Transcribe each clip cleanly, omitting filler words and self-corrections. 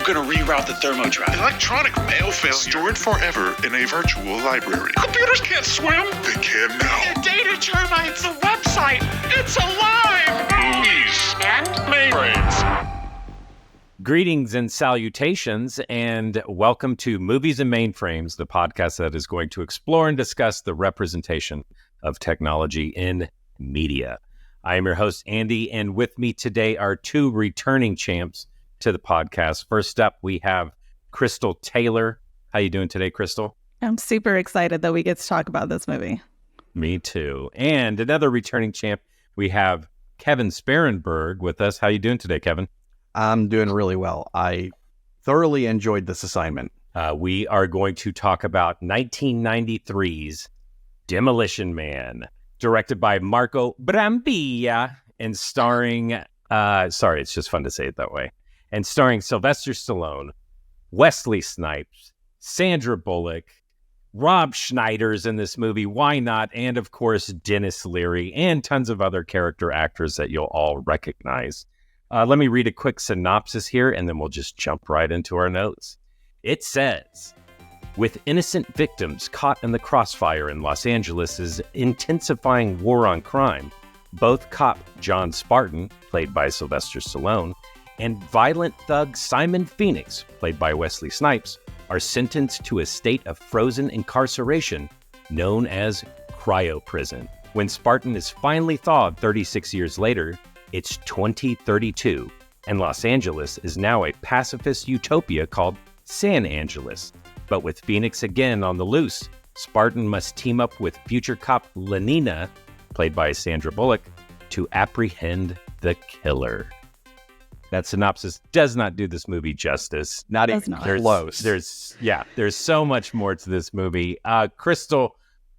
I'm gonna reroute the thermo drive. Electronic mail failure. Stored forever in a virtual library. Computers can't swim. They can now. The data turbines, the website, it's alive. Movies And mainframes. Greetings and salutations, and welcome to Movies and Mainframes, the podcast that is going to explore and discuss the representation of technology in media. I am your host, Andy, and with me today are two returning champs to the podcast. First up, we have Crystal Taylor. How you doing today, Crystal? I'm super excited that we get to talk about this movie. Me too. And another returning champ, we have Kevin Sparenberg with us. How you doing today, Kevin? I'm doing really well. I thoroughly enjoyed this assignment. We are going to talk about 1993's Demolition Man, directed by Marco Brambilla and starring, it's just fun to say it that way, and starring Sylvester Stallone, Wesley Snipes, Sandra Bullock, Rob Schneider's in this movie, why not? And of course, Dennis Leary and tons of other character actors that you'll all recognize. Let me read a quick synopsis here, and then we'll just jump right into our notes. It says, with innocent victims caught in the crossfire in Los Angeles' intensifying war on crime, both cop John Spartan, played by Sylvester Stallone, and violent thug Simon Phoenix, played by Wesley Snipes, are sentenced to a state of frozen incarceration known as CryoPrison. When Spartan is finally thawed 36 years later, it's 2032, and Los Angeles is now a pacifist utopia called San Angeles. But with Phoenix again on the loose, Spartan must team up with future cop Lenina, played by Sandra Bullock, to apprehend the killer. That synopsis does not do this movie justice. Not even close. There's so much more to this movie. Crystal,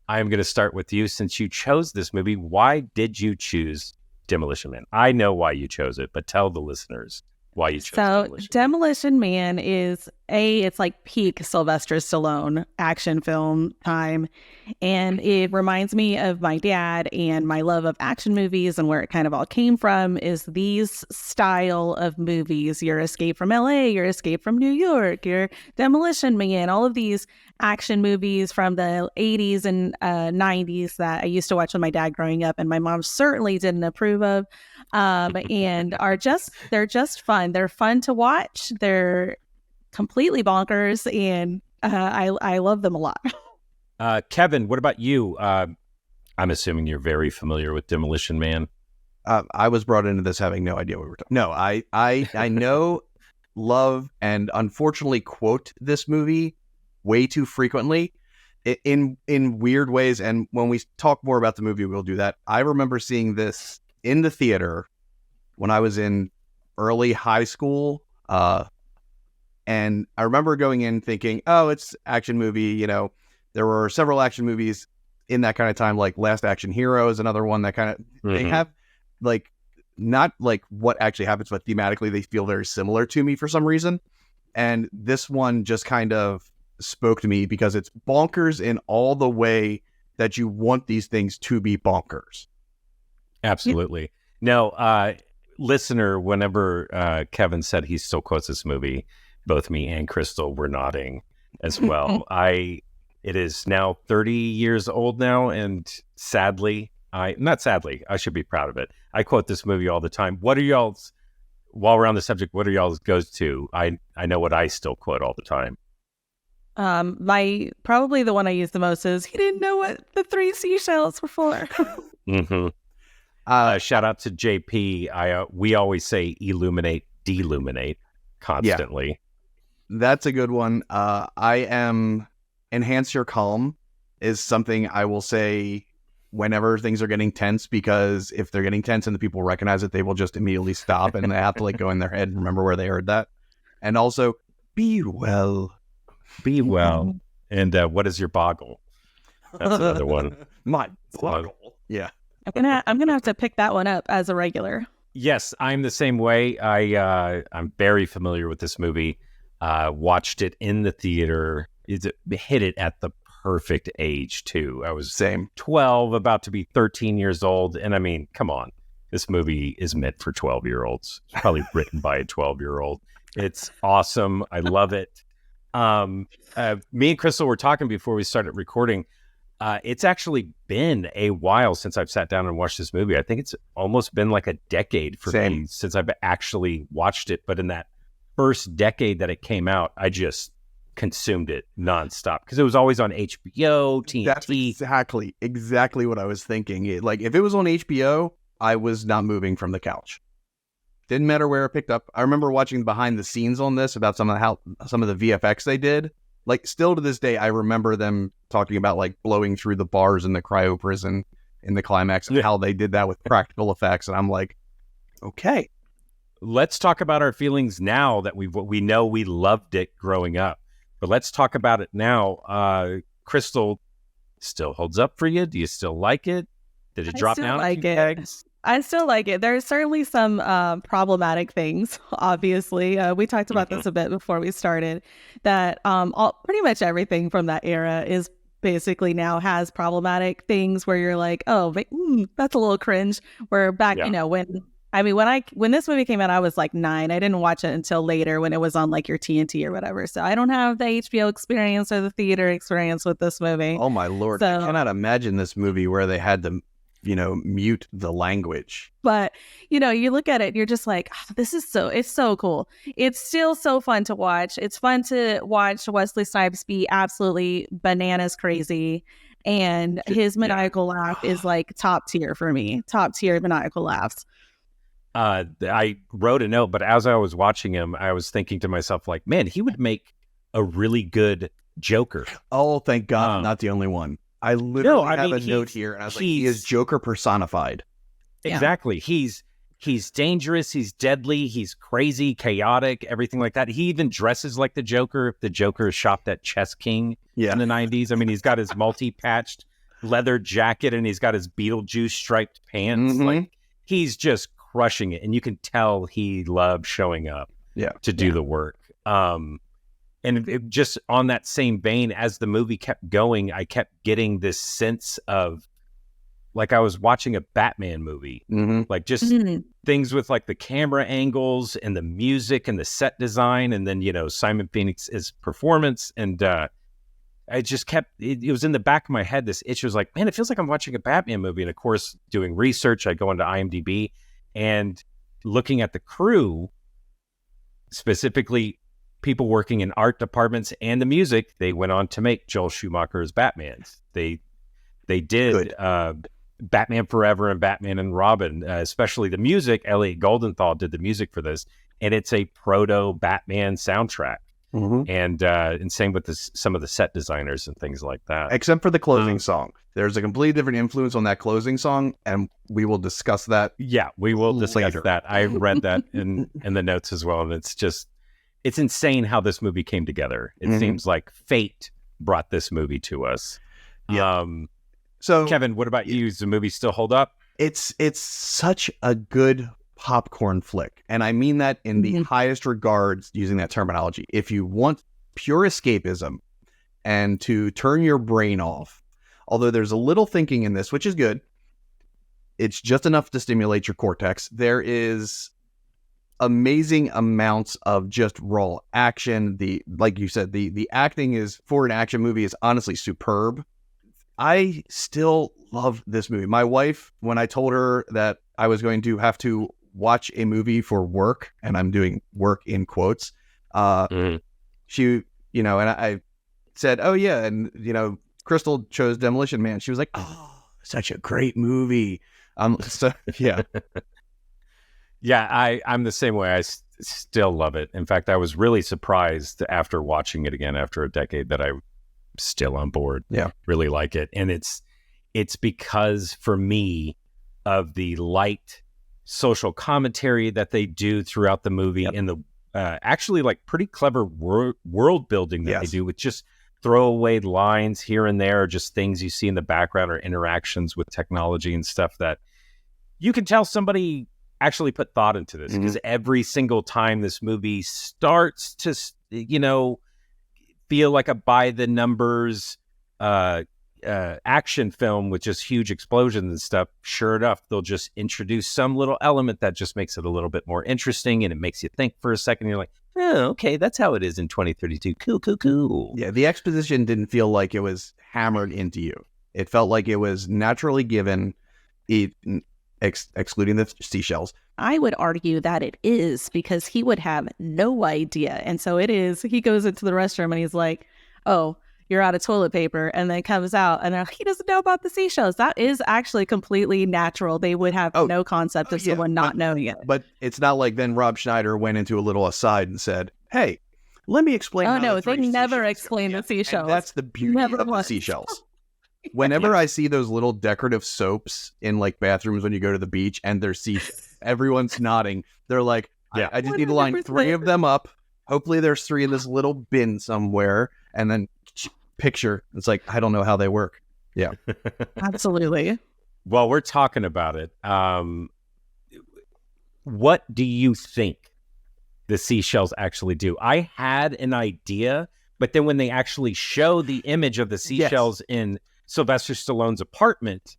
I'm going to start with you. Since you chose this movie, why did you choose Demolition Man? I know why you chose it, but tell the listeners why you chose Demolition Man is it's like peak Sylvester Stallone action film time, and it reminds me of my dad and my love of action movies, and where it kind of all came from is these style of movies. Your Escape from LA, your Escape from New York, your Demolition Man, all of these action movies from the 80s and 90s that I used to watch with my dad growing up, and my mom certainly didn't approve of, and they're just fun. They're fun to watch. They're completely bonkers, and I love them a lot. Kevin, what about you? I'm assuming you're very familiar with Demolition Man. I was brought into this having no idea what we were talking. No, I know, love, and unfortunately quote this movie way too frequently in weird ways. And when we talk more about the movie, we'll do that. I remember seeing this in the theater when I was in early high school. And I remember going in thinking, oh, it's action movie. You know, there were several action movies in that kind of time, like Last Action Hero is another one that kind of, they have like, not like what actually happens, but thematically they feel very similar to me for some reason. And this one just kind of spoke to me because it's bonkers in all the way that you want these things to be bonkers. Absolutely. No, listener, whenever Kevin said he still quotes this movie, both me and Crystal were nodding as well. It is now 30 years old now, and I should be proud of it. I quote this movie all the time. What are y'all's, while we're on the subject, what are y'all's goes to? I know what I still quote all the time. Probably the one I use the most is, he didn't know what the three seashells were for. Shout out to JP. We always say illuminate, deluminate constantly. Yeah. That's a good one. Enhance your calm is something I will say whenever things are getting tense, because if they're getting tense and the people recognize it, they will just immediately stop and they have to like go in their head and remember where they heard that. And also, be well. Be well. And what is your boggle? That's another one. My boggle. Yeah. I'm gonna have to pick that one up as a regular. Yes, I'm the same way. I'm very familiar with this movie. Watched it in the theater. It hit it at the perfect age too. I was 12, about to be 13 years old, and I mean, come on, this movie is meant for 12-year-olds. It's probably written by a 12-year-old. It's awesome. I love it. Me and Crystal were talking before we started recording. It's actually been a while since I've sat down and watched this movie. I think it's almost been like a decade for me since I've actually watched it. But in that first decade that it came out, I just consumed it nonstop because it was always on HBO, TNT. That's exactly what I was thinking. If it was on HBO, I was not moving from the couch. Didn't matter where it picked up. I remember watching behind the scenes on this about some of the VFX they did. Like, still to this day, I remember them talking about like blowing through the bars in the cryoprison in the climax and how they did that with practical effects. And I'm like, okay. Let's talk about our feelings now that we know we loved it growing up. But let's talk about it now. Crystal, still holds up for you? Do you still like it? Did it drop down a few pegs? I still like it. There's certainly some problematic things, obviously. We talked about this a bit before we started, that pretty much everything from that era is basically now has problematic things where you're like, oh, that's a little cringe. Where back, when this movie came out, I was like 9. I didn't watch it until later when it was on like your TNT or whatever. So I don't have the HBO experience or the theater experience with this movie. Oh my Lord. So, I cannot imagine this movie where they had to mute the language. But, you look at it, you're just like, it's so cool. It's still so fun to watch. It's fun to watch Wesley Snipes be absolutely bananas crazy. And his maniacal laugh is like top tier for me. Top tier maniacal laughs. I wrote a note, but as I was watching him, I was thinking to myself, like, man, he would make a really good Joker. Oh, thank God, I'm not the only one. I literally have a note here, and I was like, he is Joker personified. Exactly. Yeah. He's dangerous. He's deadly. He's crazy, chaotic, everything like that. He even dresses like the Joker. If the Joker shopped at Chess King in the 90s. I mean, he's got his multi-patched leather jacket, and he's got his Beetlejuice striped pants. Like, he's just crushing it. And you can tell he loved showing up to do the work. And it just on that same vein, as the movie kept going, I kept getting this sense of like I was watching a Batman movie, like just things with like the camera angles and the music and the set design. And then, Simon Phoenix's performance. And I just kept, it was in the back of my head, this itch was like, man, it feels like I'm watching a Batman movie. And of course, doing research, I go into IMDb and looking at the crew, specifically people working in art departments and the music, they went on to make Joel Schumacher's Batmans. They did Batman Forever and Batman and Robin, especially the music. Elliot Goldenthal did the music for this, and it's a proto Batman soundtrack. And same with some of the set designers and things like that. Except for the closing song. There's a completely different influence on that closing song, and we will discuss that. Yeah, we will discuss that. I read that in the notes as well, and it's insane how this movie came together. It seems like fate brought this movie to us. Yeah. So, Kevin, what about you? Does the movie still hold up? It's such a good popcorn flick, and I mean that in the highest regards, using that terminology. If you want pure escapism and to turn your brain off, although there's a little thinking in this, which is good, it's just enough to stimulate your cortex. There is amazing amounts of just raw action. Like you said, the acting is, for an action movie, is honestly superb. I still love this movie. My wife, when I told her that I was going to have to watch a movie for work, and I'm doing work in quotes, she, and I said, oh yeah, and Crystal chose Demolition Man. She was like, oh, such a great movie. So yeah. Yeah, I'm the same way. I still love it. In fact, I was really surprised after watching it again after a decade that I'm still on board. Yeah, really like it. And it's because, for me, of the light social commentary that they do throughout the movie, and the actually like pretty clever world building that they do with just throwaway lines here and there, or just things you see in the background, or interactions with technology and stuff that you can tell somebody actually put thought into this, because every single time this movie starts to, feel like a by the numbers action film with just huge explosions and stuff, sure enough, they'll just introduce some little element that just makes it a little bit more interesting, and it makes you think for a second. You're like, oh, okay, that's how it is in 2032. Cool. Yeah, the exposition didn't feel like it was hammered into you. It felt like it was naturally given, excluding the seashells. I would argue that it is, because he would have no idea. And so it is, he goes into the restroom and he's like, oh, you're out of toilet paper, and then comes out and he doesn't know about the seashells. That is actually completely natural. They would have no concept of someone not knowing it. But it's not like then Rob Schneider went into a little aside and said, hey, let me explain. Oh, no, they never explain the seashells. And that's the beauty of the seashells. Whenever I see those little decorative soaps in like bathrooms when you go to the beach and they're seashells, everyone's nodding. They're like, I just need to line 3 of them up. Hopefully there's 3 in this little bin somewhere. And then picture. It's like, I don't know how they work. Yeah. Absolutely. Well, we're talking about it. What do you think the seashells actually do? I had an idea, but then when they actually show the image of the seashells in Sylvester Stallone's apartment,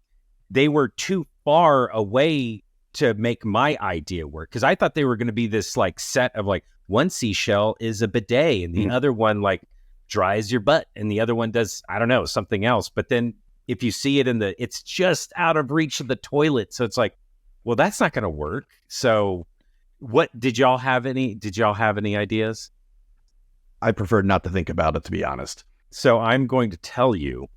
they were too far away to make my idea work, because I thought they were going to be this like set of like, one seashell is a bidet and the other one like dries your butt and the other one does, I don't know, something else. But then if you see it it's just out of reach of the toilet. So it's like, well, that's not going to work. So did y'all have any ideas? I preferred not to think about it, to be honest. So I'm going to tell you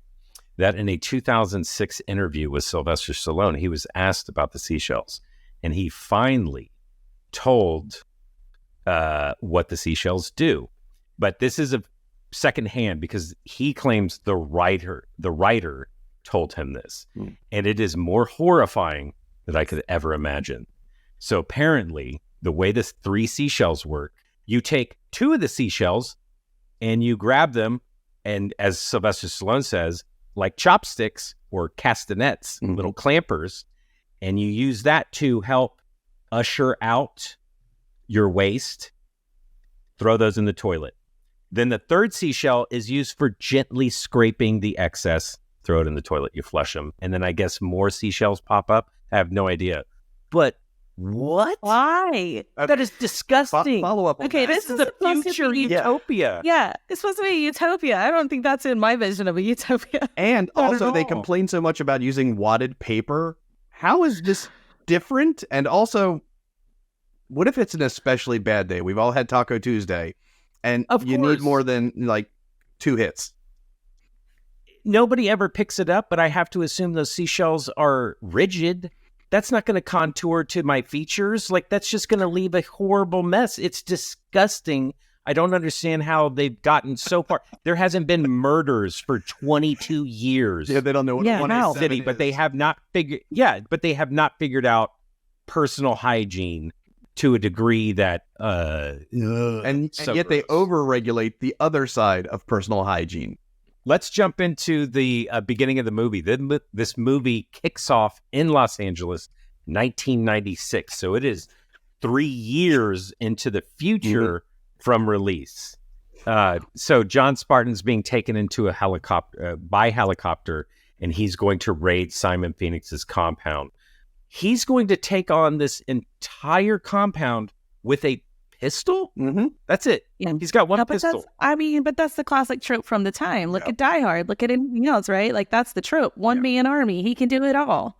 that in a 2006 interview with Sylvester Stallone, he was asked about the seashells, and he finally told what the seashells do. But this is a secondhand, because he claims the writer told him this, and it is more horrifying than I could ever imagine. So apparently, the way the 3 seashells work, you take 2 of the seashells and you grab them, and as Sylvester Stallone says, like chopsticks or castanets, little clampers, and you use that to help usher out your waste. Throw those in the toilet. Then the 3rd seashell is used for gently scraping the excess. Throw it in the toilet. You flush them. And then I guess more seashells pop up. I have no idea. But what? Why? That is disgusting. Follow up. Okay, This is a future utopia. Yeah, it's supposed to be a utopia. I don't think that's in my vision of a utopia. And also, they complain so much about using wadded paper. How is this different? And also, what if it's an especially bad day? We've all had Taco Tuesday, and you need more than like 2 hits. Nobody ever picks it up, but I have to assume those seashells are rigid. That's not going to contour to my features. Like, that's just going to leave a horrible mess. It's disgusting. I don't understand how they've gotten so far. There hasn't been murders for 22 years. Yeah, they don't know what in the city, but they have not figured. Yeah, but they have not figured out personal hygiene to a degree that. And yet they overregulate the other side of personal hygiene. Let's jump into the beginning of the movie. This movie kicks off in Los Angeles, 1996. So it is 3 years into the future from release. So John Spartan's being taken into a helicopter, and he's going to raid Simon Phoenix's compound. He's going to take on this entire compound with a pistol? That's it. Yeah. He's got one pistol. But that's the classic trope from the time. Look at Die Hard. Look at anything else, right? Like, that's the trope. One-man army. He can do it all.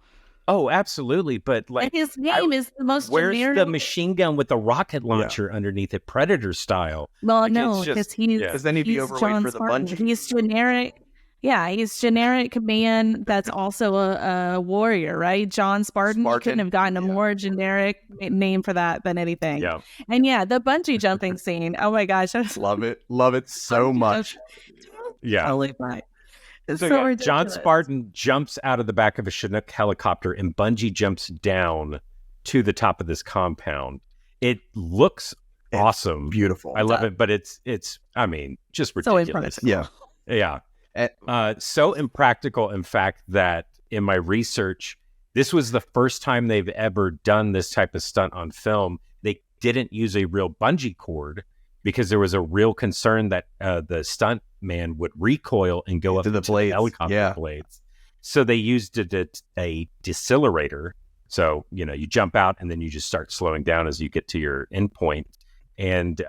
Oh, absolutely. But like, and his name is the most where's generic. the machine gun with the rocket launcher underneath it, Predator style? Well, like, no, because then he'd be overweight John for the Spartan. bungee. He's generic. Yeah, he's generic man that's also a warrior, right? John Spartan. You couldn't have gotten a more generic name for that than anything. Yeah. And the bungee jumping scene. Oh my gosh. Love it so much. Yeah. Totally fine. It's So, so yeah, ridiculous. John Spartan jumps out of the back of a Chinook helicopter and bungee jumps down to the top of this compound. It looks awesome. Beautiful. I love it, but it's just ridiculous. So impressive. Yeah. So impractical, in fact, that in my research, this was the first time they've ever done this type of stunt on film. They didn't use a real bungee cord because there was a real concern that the stunt Man would recoil and go up To the into blades, helicopter yeah. blades. So they used a decelerator. So, you jump out and then you just start slowing down as you get to your endpoint. And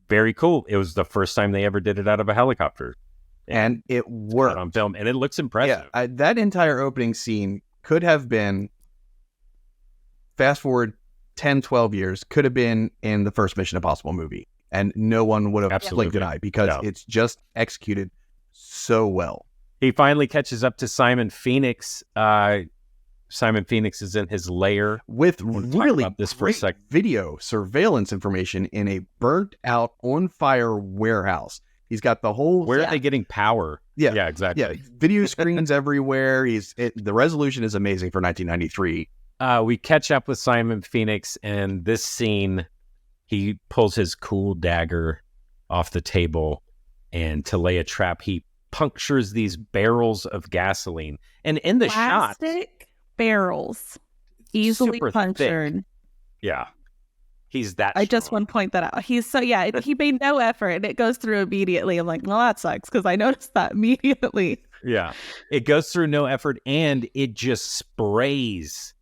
very cool. It was the first time they ever did it out of a helicopter. And it worked on film, and it looks impressive. Yeah, that entire opening scene could have been, fast forward 10, 12 years, could have been in the first Mission Impossible movie. And no one would have blinked an eye because it's just executed so well. He finally catches up to Simon Phoenix. Simon Phoenix is in his lair. With really great video surveillance information in a burnt out, on fire warehouse. He's got the whole... Where are they getting power? Yeah, exactly. Yeah, video screens everywhere. The resolution is amazing for 1993. We catch up with Simon Phoenix, and this scene, he pulls his cool dagger off the table, and to lay a trap, he punctures these barrels of gasoline. And in the shot... Plastic barrels. Easily punctured. Thick. Yeah. He's that I just want to point that out. He made no effort, and it goes through immediately. I'm like, well, that sucks, because I noticed that immediately. Yeah. It goes through no effort, and it just sprays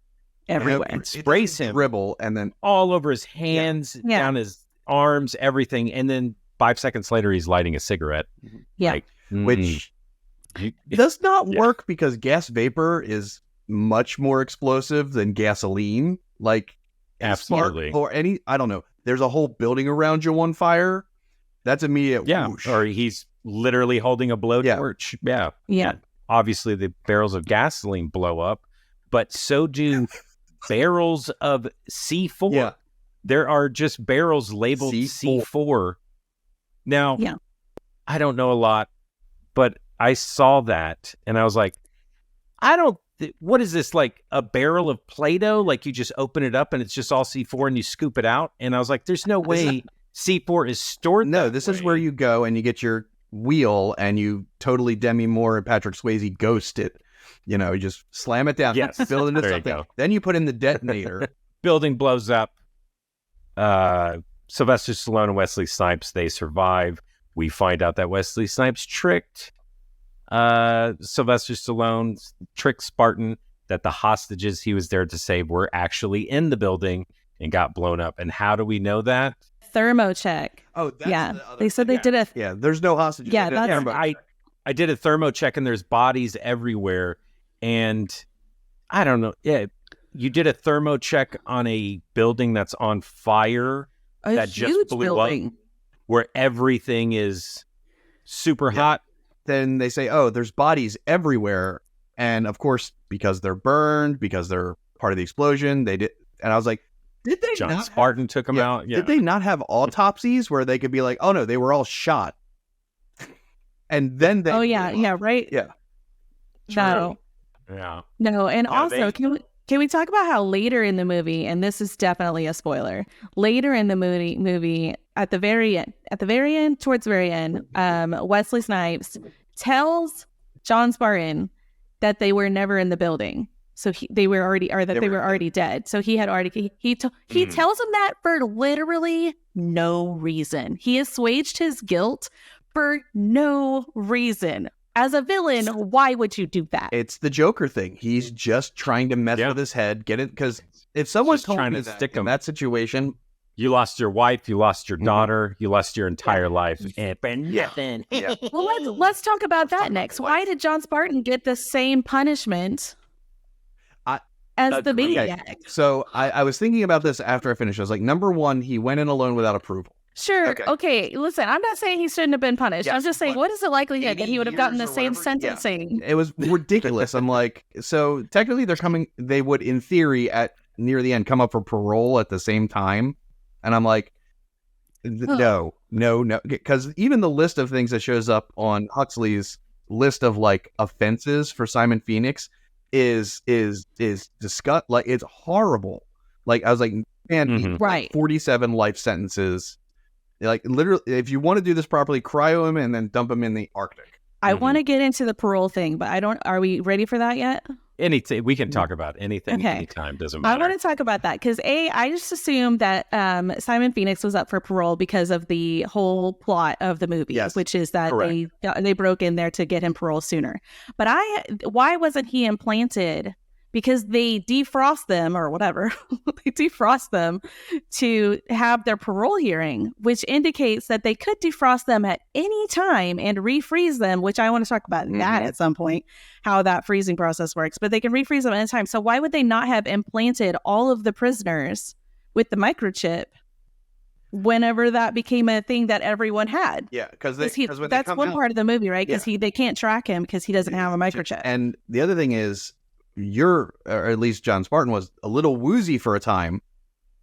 everywhere. It sprays him. Dribble, and then all over his hands, down his arms, everything. And then 5 seconds later, he's lighting a cigarette. Yeah. Which does not work because gas vapor is much more explosive than gasoline. Like, absolutely. Or I don't know. There's a whole building around you on fire. That's immediate. Yeah. Whoosh. Or he's literally holding a blowtorch. Yeah. Obviously, the barrels of gasoline blow up, but so do barrels of C4. Yeah. There are just barrels labeled C4. Now, I don't know a lot, but I saw that and I was like, what is this, like a barrel of Play-Doh? Like you just open it up and it's just all C4 and you scoop it out? And I was like, there's no way C4 is stored. No, this is where you go and you get your wheel and you totally Demi Moore and Patrick Swayze ghost it. You just slam it down, fill it into something. Then you put in the detonator. Building blows up. Sylvester Stallone and Wesley Snipes, they survive. We find out that Wesley Snipes tricked Sylvester Stallone, tricked Spartan, that the hostages he was there to save were actually in the building and got blown up. And how do we know that? Thermo check. Oh, that's they said they did a... Yeah, there's no hostages. Yeah, I did a thermo check and there's bodies everywhere. And I don't know. Yeah, you did a thermo check on a building that's on fire. That just blew building. Up, where everything is super hot. Then they say, oh, there's bodies everywhere. And of course, because they're burned, because they're part of the explosion, they did. And I was like, did they John Spartan took them out? Yeah. Did they not have autopsies where they could be like, oh no, they were all shot? And then they... Oh yeah, right? Yeah. No. Yeah. No, and also, can we talk about how later in the movie, and this is definitely a spoiler, later in the movie at the very end, towards the very end, Wesley Snipes tells John Spartan that they were never in the building. So they were already dead. So he had already, he tells him that for literally no reason. He assuaged his guilt for no reason. As a villain, why would you do that? It's the Joker thing. He's just trying to mess with his head, get it? Because if someone's trying to stick him in that situation, you lost your wife, you lost your daughter, you lost your entire life, and nothing. Yeah. Well, let's talk about that next. Why did John Spartan get the same punishment as the maniac? Okay. So I was thinking about this after I finished. I was like, number one, he went in alone without approval. Sure. Okay. Listen, I'm not saying he shouldn't have been punished. Yes, I'm just saying, what is the likelihood that he would have gotten the same sentencing? It was ridiculous. I'm like, so technically they would, in theory, at near the end, come up for parole at the same time. And I'm like, no. Because even the list of things that shows up on Huxley's list of like offenses for Simon Phoenix is disgust. Like, it's horrible. Like, I was like, man, right. 47 life sentences. Like, literally, if you want to do this properly, cryo him and then dump him in the Arctic. I want to get into the parole thing, but are we ready for that yet? anything. We can talk about anything Okay. anytime. Doesn't I matter. want to talk about that because I just assumed that Simon Phoenix was up for parole because of the whole plot of the movie, Yes, which is that correct. they broke in there to get him parole sooner. But why wasn't he implanted? Because they defrost them or whatever. They defrost them to have their parole hearing, which indicates that they could defrost them at any time and refreeze them, which I want to talk about that at some point, how that freezing process works. But they can refreeze them at any time. So why would they not have implanted all of the prisoners with the microchip whenever that became a thing that everyone had? Yeah, because that's one part of the movie, right? Because they can't track him because he doesn't have a microchip. And the other thing is, or at least John Spartan was a little woozy for a time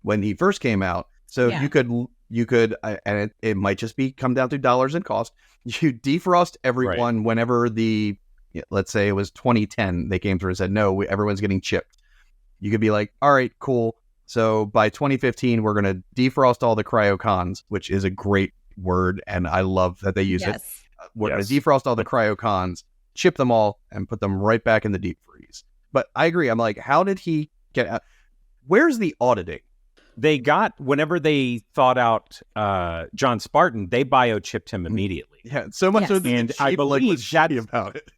when he first came out. So you could, and it might just come down to dollars and cost. You defrost everyone whenever let's say it was 2010, they came through and said, no, everyone's getting chipped. You could be like, all right, cool. So by 2015, we're going to defrost all the cryocons, which is a great word. And I love that they use it. We're going to defrost all the cryocons, chip them all, and put them right back in the deep freeze. But I agree. I'm like, how did he get out? Where's the auditing? They got, whenever they thought out John Spartan, they biochipped him immediately. Yeah, so much so that And the I chief, believe was shitty about it.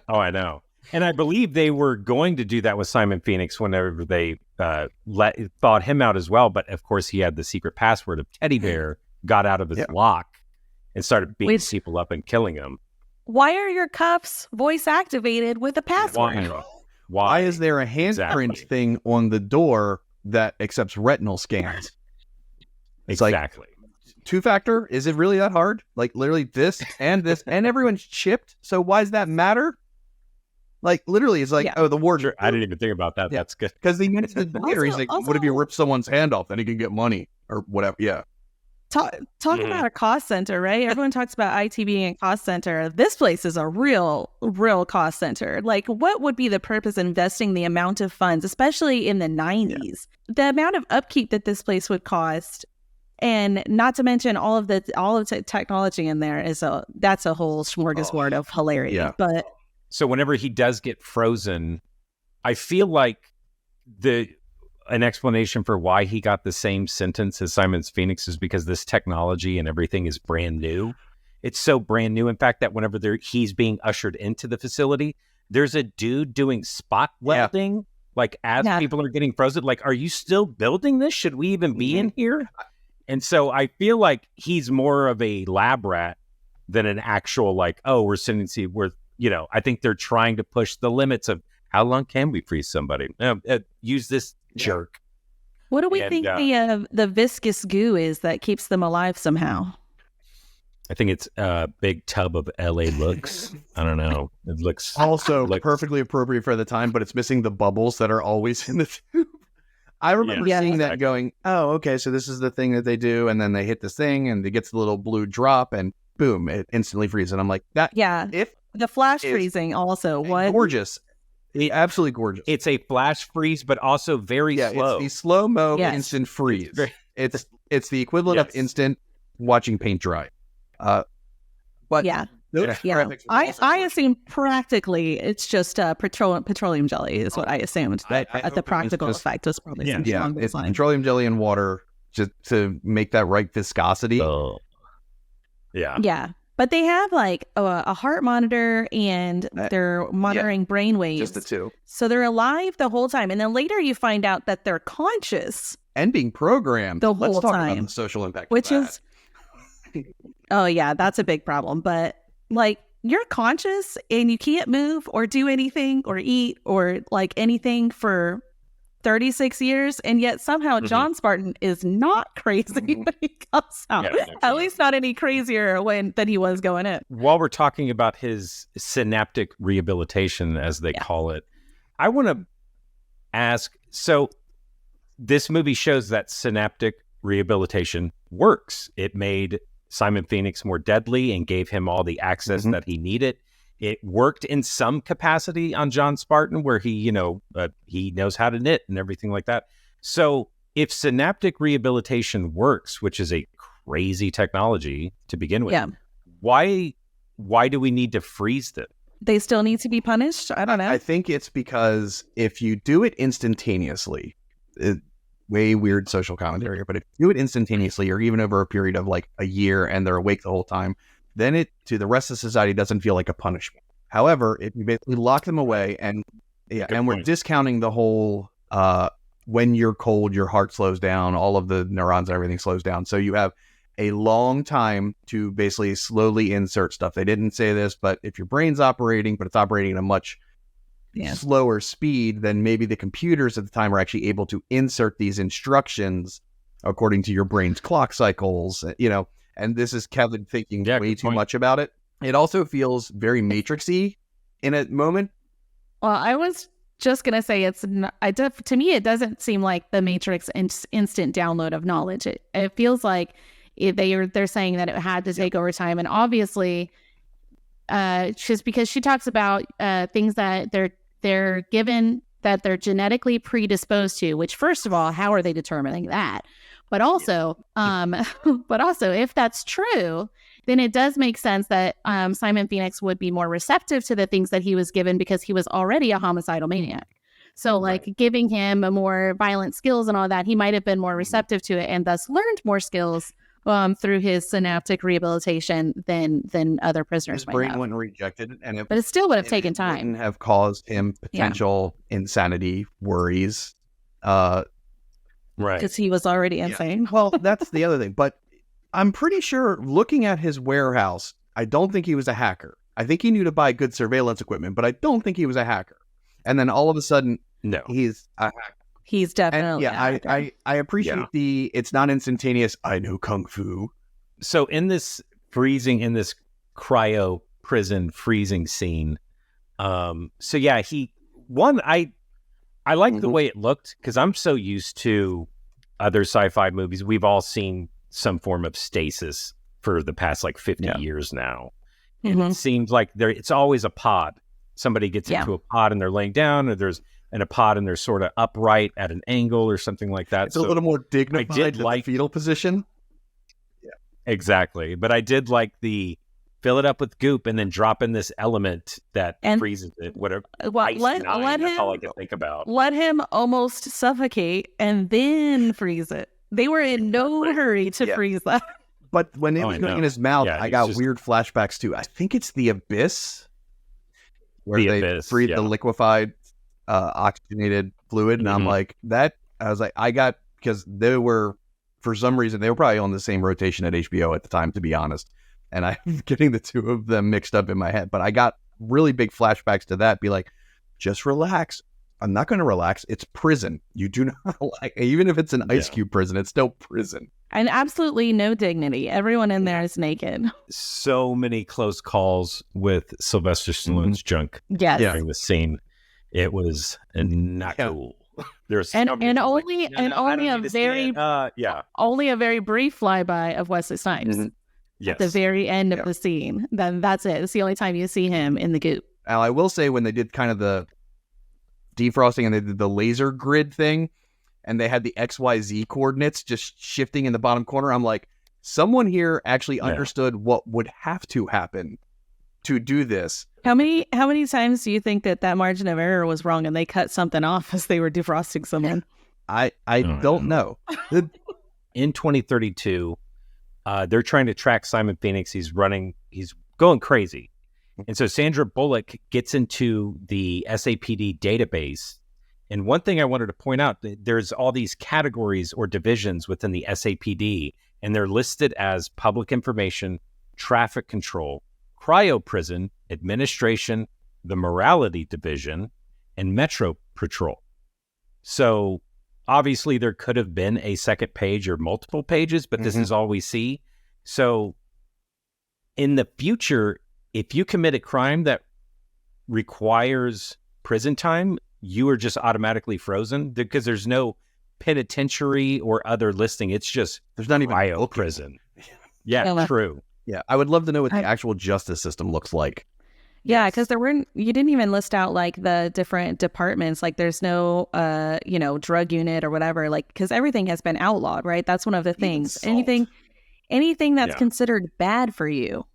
Oh, I know. And I believe they were going to do that with Simon Phoenix whenever they thought him out as well. But of course, he had the secret password of Teddy Bear, got out of his lock, and started beating people up and killing them. Why are your cuffs voice activated with a password? Why is there a handprint thing on the door that accepts retinal scans? It's exactly. Like, two-factor? Is it really that hard? Like, literally this, and everyone's chipped, so why does that matter? Like, literally, it's like, the warden. I didn't even think about that. That's good. Because he mentioned it later. He's like, what if you rip someone's hand off? Then he can get money, or whatever. Yeah. Talk about a cost center, right? Everyone talks about IT being a cost center. This place is a real cost center. Like, what would be the purpose of investing the amount of funds, especially in the 90s? The amount of upkeep that this place would cost, and not to mention all of the technology in there that's a whole smorgasbord of hilarity. Yeah. But so whenever he does get frozen, I feel like an explanation for why he got the same sentence as Simon Phoenix is because this technology and everything is brand new. It's so brand new, in fact, that whenever he's being ushered into the facility, there's a dude doing spot welding, like as people are getting frozen. Like, are you still building this? Should we even be in here? And so I feel like he's more of a lab rat than an actual, like, we're sending I think they're trying to push the limits of how long can we freeze somebody? Use this jerk. What do we think the viscous goo is that keeps them alive somehow? I think it's a big tub of LA looks. I don't know. It looks also perfectly appropriate for the time, but it's missing the bubbles that are always in the tube. I remember seeing that going, oh, okay, so this is the thing that they do, and then they hit this thing, and it gets a little blue drop, and boom, it instantly freezes. And I'm like, if the flash freezing also gorgeous. Absolutely gorgeous. It's a flash freeze, but also very slow. It's the slow-mo instant freeze. It's the equivalent of instant watching paint dry. But I assume practically it's just petroleum jelly is what I assumed. But the practical effect was probably it's petroleum jelly and water just to make that right viscosity. Yeah. But they have like a heart monitor and they're monitoring brain waves. Just the two. So they're alive the whole time. And then later you find out that they're conscious. And being programmed the whole time. About the social impact which is, that's a big problem. But like you're conscious and you can't move or do anything or eat or like anything for 36 years, and yet somehow John Spartan is not crazy when he comes out. At least not any crazier than he was going in. While we're talking about his synaptic rehabilitation, as they call it, I want to ask, so this movie shows that synaptic rehabilitation works. It made Simon Phoenix more deadly and gave him all the access that he needed. It worked in some capacity on John Spartan where he, he knows how to knit and everything like that. So if synaptic rehabilitation works, which is a crazy technology to begin with, why do we need to freeze them? they still need to be punished. I don't know. I think it's because if you do it instantaneously, way weird social commentary here, but if you do it instantaneously or even over a period of like a year and they're awake the whole time, then it to the rest of society doesn't feel like a punishment. However, if you basically lock them away and we're discounting the whole when you're cold, your heart slows down, all of the neurons and everything slows down. So you have a long time to basically slowly insert stuff. They didn't say this, but if your brain's operating, but it's operating at a much slower speed, then maybe the computers at the time are actually able to insert these instructions according to your brain's clock cycles, and this is Kevin thinking way too much about it. It also feels very Matrix-y in a moment. Well, I was just going to say it's not, to me, it doesn't seem like the Matrix instant download of knowledge. It feels like they're saying that it had to take over time. And obviously, just because she talks about things that they're given that they're genetically predisposed to, which first of all, how are they determining that? But also, if that's true, then it does make sense that Simon Phoenix would be more receptive to the things that he was given because he was already a homicidal maniac. So giving him a more violent skills and all that, he might have been more receptive to it and thus learned more skills through his synaptic rehabilitation than other prisoners. His brain wouldn't reject it, but it still would have taken time. Wouldn't have caused him potential insanity worries. Right. Because he was already insane. Well, that's the other thing. But I'm pretty sure looking at his warehouse, I don't think he was a hacker. I think he knew to buy good surveillance equipment, but I don't think he was a hacker. And then all of a sudden, he's a hacker. He's definitely a hacker. I appreciate it's not instantaneous. I know Kung Fu. So in this cryo prison freezing scene, I like the way it looked because I'm so used to other sci-fi movies. We've all seen some form of stasis for the past 50 years now. And it seems like it's always a pod. Somebody gets into a pod and they're laying down, or there's in a pod and they're sort of upright at an angle or something like that. It's a little more dignified than the fetal position. Yeah, exactly. But I did like the fill it up with goop and then drop in this element that freezes it. Whatever. That's all I can think about. Let him almost suffocate and then freeze it. They were in no hurry to freeze that. But when it was going in his mouth, I got weird flashbacks too. I think it's The Abyss, where they freeze the liquefied, oxygenated fluid, and I'm like that. I was like, because they were, for some reason, they were probably on the same rotation at HBO at the time, to be honest. And I'm getting the two of them mixed up in my head. But I got really big flashbacks to that. Be like, just relax. I'm not going to relax. It's prison. You do not even if it's an ice cube prison, it's still prison. And absolutely no dignity. Everyone in there is naked. So many close calls with Sylvester Stallone's junk during the scene. It was not cool. There's only a very brief flyby of Wesley Snipes. At the very end of the scene. Then that's it. It's the only time you see him in the goop. Now I will say, when they did kind of the defrosting and they did the laser grid thing and they had the XYZ coordinates just shifting in the bottom corner, I'm like, someone here actually understood what would have to happen to do this. How many times do you think that margin of error was wrong and they cut something off as they were defrosting someone? I don't know. In 2032, they're trying to track Simon Phoenix. He's going crazy. And so Sandra Bullock gets into the SAPD database. And one thing I wanted to point out, there's all these categories or divisions within the SAPD, and they're listed as public information, traffic control, cryo prison, administration, the morality division, and metro patrol. So obviously there could have been a second page or multiple pages, but this is all we see. So in the future, if you commit a crime that requires prison time, you are just automatically frozen because there's no penitentiary or other listing. It's just there's not even cryo prison. Yeah, true. Yeah, I would love to know what the actual justice system looks like. Yeah, because you didn't even list out the different departments. There's no, drug unit or whatever. Because everything has been outlawed, right? That's one of the things. Anything that's considered bad for you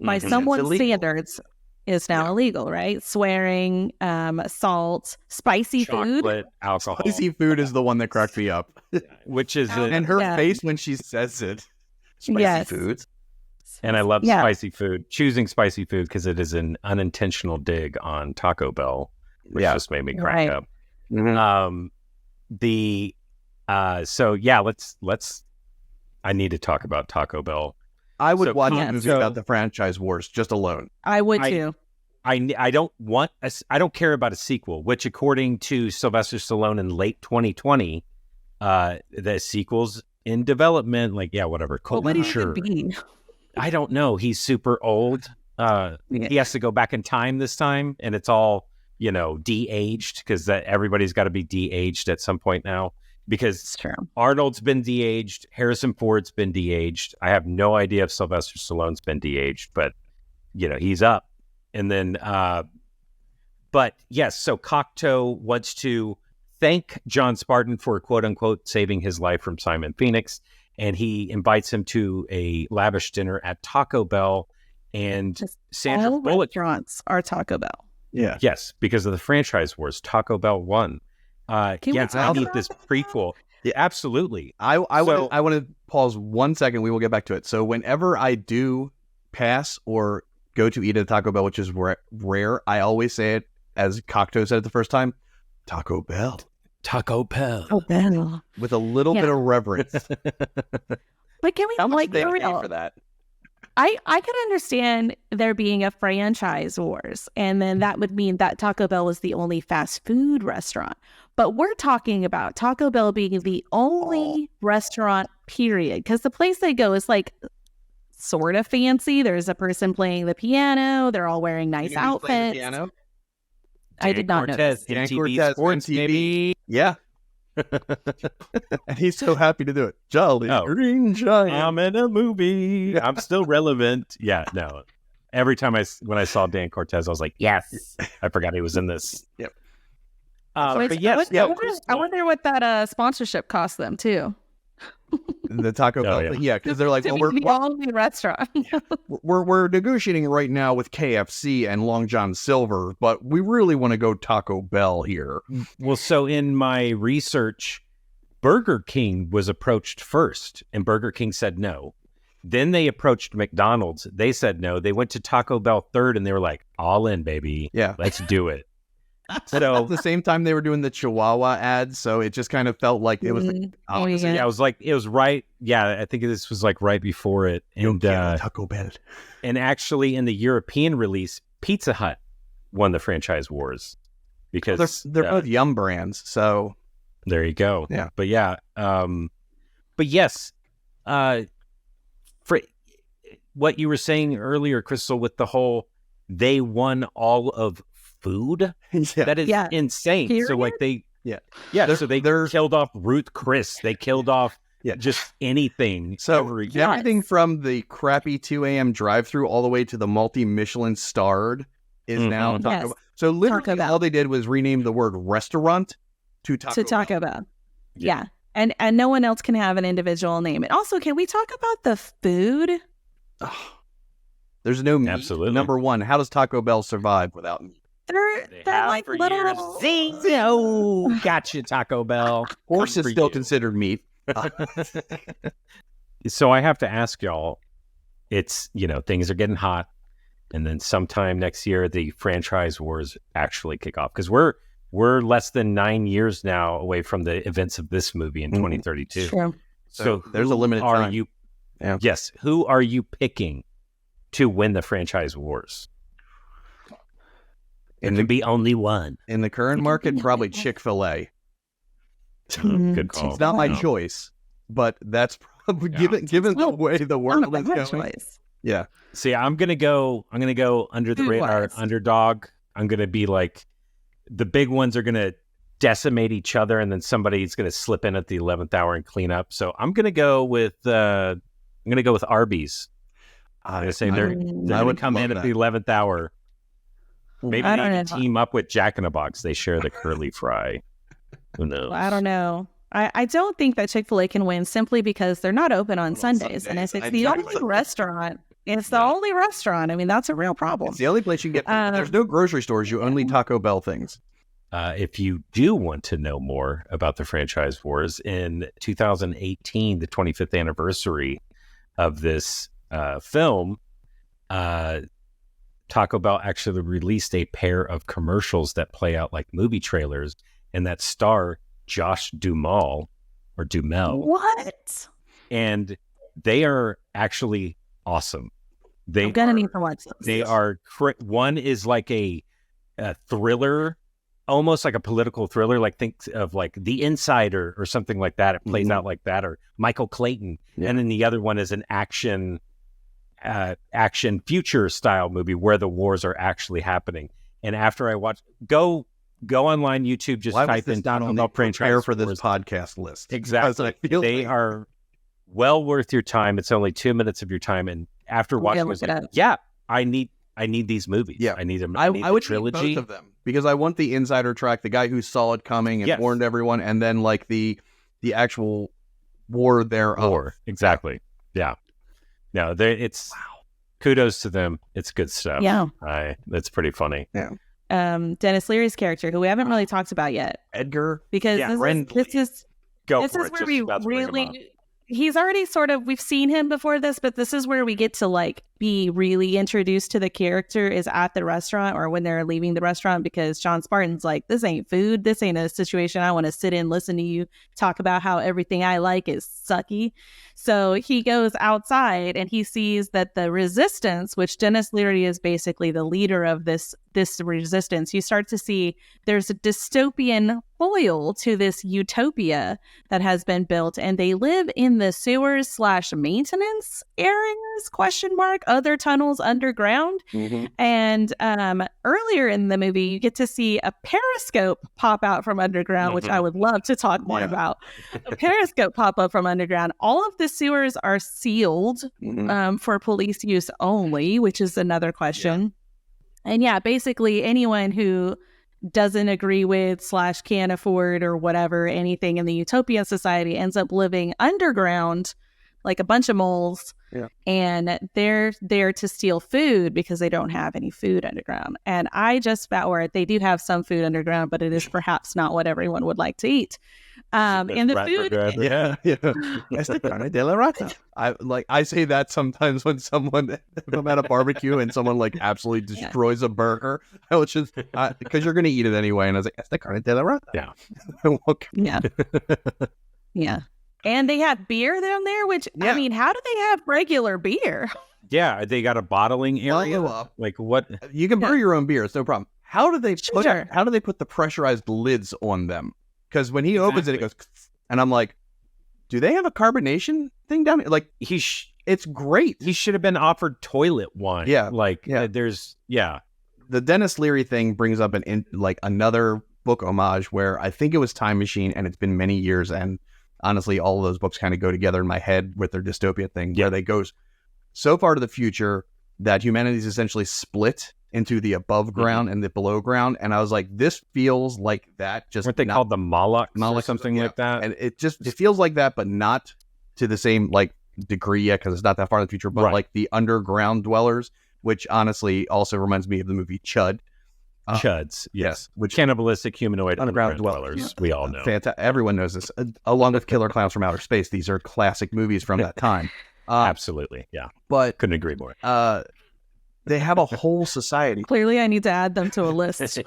by someone's standards is now illegal, right? Swearing, assault, spicy food. Chocolate, alcohol, Spicy food is the one that cracked me up. which is And her Yeah. face when she says it. Spicy Yes. foods. and I love Yeah. spicy food. Choosing spicy food because it is an unintentional dig on Taco Bell, which Yeah. just made me crack Right. up. Mhm. So yeah, let's. I need to talk about Taco Bell. I would So- watch Yeah. a movie So- about the franchise wars just alone. I would I- too. I don't want I don't care about a sequel, which according to Sylvester Stallone in late 2020, the sequel's in development. Like, yeah, whatever. But what do you Sure. mean? I don't know. He's super old. Yeah. He has to go back in time this time, and it's all, de-aged because everybody's got to be de-aged at some point now. Because It's true. Arnold's been de-aged, Harrison Ford's been de-aged. I have no idea if Sylvester Stallone's been de-aged, but he's up. And then, but yes, so Cocteau wants to thank John Spartan for quote unquote saving his life from Simon Phoenix, and he invites him to a lavish dinner at Taco Bell. And Just Sandra All Bullock, restaurants are Taco Bell. Yeah. yes, because of the franchise wars, Taco Bell won. Can we I talk need about this that? prequel. Yeah, absolutely. I So- want to pause 1 second. We will get back to it. So whenever I do pass or go to eat at Taco Bell, which is rare, I always say it as Cocteau said it the first time, Taco Bell, Taco Bell. Oh, Bell. with a little bit Yeah. of reverence. But can we How much like did they for pay real? for that? I could understand there being a franchise wars, and then that would mean that Taco Bell is the only fast food restaurant. But we're talking about Taco Bell being the only restaurant, period. Because the place they go is like sort of fancy. There's a person playing the piano. They're all wearing nice outfits. I did not know. Cortez, Dan MTV Cortez, Sports, MTV. baby. Yeah. And he's so happy to do it. Jolly Oh. Green Giant. I'm in a movie. I'm still relevant. Yeah, no. Every time when I saw Dan Cortez, I was like, yes. I forgot he was in this. Yep. But yes, I wonder what that sponsorship cost them too. The Taco Bell. yeah. Yeah, because they're like, To well, be the only restaurant. we're negotiating right now with KFC and Long John Silver, but we really want to go Taco Bell here. Well, so in my research, Burger King was approached first, and Burger King said no. Then they approached McDonald's. They said no. They went to Taco Bell third, and they were like, all in, baby. Yeah. Let's do it. At So the same time, they were doing the Chihuahua ads, so it just kind of felt like it was like, Oh, opposite. yeah. yeah, it was right. Yeah, I think this was like right before it. Go And get a Taco Bell. and actually in the European release, Pizza Hut won the franchise wars because They're both Yum brands, so there you go. Yeah. But yeah, but yes, for what you were saying earlier, Crystal, with the whole they won all of food. yeah. That is Yeah. insane. So Period? like they, Yeah. yeah. So they they're- killed off Ruth Chris. They killed off Yeah. just anything. So every- everything from the crappy 2 a.m. drive-through all the way to the multi-Michelin starred is now Mhm. Taco Yes. Bell. So literally Taco Bell. all they did was rename the word restaurant to Taco to Taco Bell. Yeah. And no one else can have an individual name. And also, can we talk about the food? Ugh. There's no meat. Absolutely. Number one, how does Taco Bell survive without meat? They're like little. Zing! Oh, gotcha, Taco Bell. Horse Come is for still you. considered meat. So I have to ask y'all, it's, things are getting hot. And then sometime next year, the franchise wars actually kick off. Because we're less than 9 years now away from the events of this movie in Mhm. 2032. True. So there's a who limited are time. You, Yeah. Yes. Who are you picking to win the franchise wars? It In can the, be only one. in the current market, probably Chick-fil-A. Mm, Good call. It's not my No. choice, but that's probably Yeah. given the Well, way the world Not a is bad going. choice. Yeah. See, I'm gonna go under the Food radar wise. underdog. I'm gonna be like the big ones are gonna decimate each other, and then somebody's gonna slip in at the 11th hour and clean up. So I'm gonna go with Arby's. I'm gonna say they're Mm. gonna would come love in at that. the 11th hour. Maybe I they don't can know. team up with Jack in the Box. They share the curly fry. Who knows? Well, I don't know. I don't think that Chick-fil-A can win simply because they're not open on Sundays. And if Sundays, it's the exactly. only restaurant It's the only restaurant. I mean, that's a real problem. It's the only place you can get. There's no grocery stores. You only Taco Bell things. If you do want to know more about the franchise wars, in 2018, the 25th anniversary of this film, Taco Bell actually released a pair of commercials that play out like movie trailers and that star Josh Duhamel. What? And they are actually awesome. I'm gonna need to watch those. They are. One is like a thriller, almost like a political thriller. Like think of like The Insider or something like that. It plays out like that, or Michael Clayton. Yeah. And then the other one is an action future style movie where the wars are actually happening. And after I watch, go online YouTube, just type in Taco Bell franchise for this podcast list. Exactly. They are well worth your time. It's only 2 minutes of your time, and after watching it, I need these movies. Yeah, I need them. I would trilogy. Need both of them because I want the insider track, the guy who saw it coming and warned everyone, and then like the actual war thereof. Exactly. Yeah. No, it's kudos to them. It's good stuff. Yeah, it's pretty funny. Yeah. Dennis Leary's character, who we haven't really talked about yet, Edgar, because this is where we really. He's already we've seen him before this, but this is where we get to like be really introduced to the character is at the restaurant or when they're leaving the restaurant, because John Spartan's like, this ain't food. This ain't a situation I want to sit in, listen to you talk about how everything I like is sucky. So he goes outside and he sees that the resistance, which Dennis Leary is basically the leader of this resistance, you start to see there's a dystopian foil to this utopia that has been built, and they live in the sewers / maintenance areas, other tunnels underground. And earlier in the movie, you get to see a periscope pop out from underground, which I would love to talk more about. A periscope pop up from underground. All of the sewers are sealed for police use only, which is another question. And basically anyone who doesn't agree with / can't afford or whatever anything in the utopian society ends up living underground like a bunch of moles. And they're there to steal food because they don't have any food underground. And I just found they do have some food underground, but it is perhaps not what everyone would like to eat. And the food, es de carne de la rata. I say that sometimes when I'm at a barbecue and someone like absolutely destroys a burger. I was just because you're gonna eat it anyway, and I was like, es de carne de la rata. Yeah. And they have beer down there, which, I mean, how do they have regular beer? Yeah, they got a bottling area. Like what? You can brew your own beer. It's no problem. How do they put the pressurized lids on them? Because when he opens it, it goes, and I'm like, do they have a carbonation thing down here? Like, it's great. He should have been offered toilet wine. There's The Dennis Leary thing brings up another book homage where I think it was Time Machine, and it's been many years, and honestly, all of those books kind of go together in my head with their dystopia thing, where they go so far to the future that humanity is essentially split into the above ground and the below ground. And I was like, this feels like that. Just weren't they called the Molochs or something like that? And it feels like that, but not to the same degree yet, because it's not that far in the future. But like the underground dwellers, which honestly also reminds me of the movie Chud. Chuds, yes. Which cannibalistic humanoid underground dwellers. We all know. Everyone knows this. Along with Killer Clowns from Outer Space, these are classic movies from that time. Absolutely, yeah. But couldn't agree more. They have a whole society. Clearly, I need to add them to a list.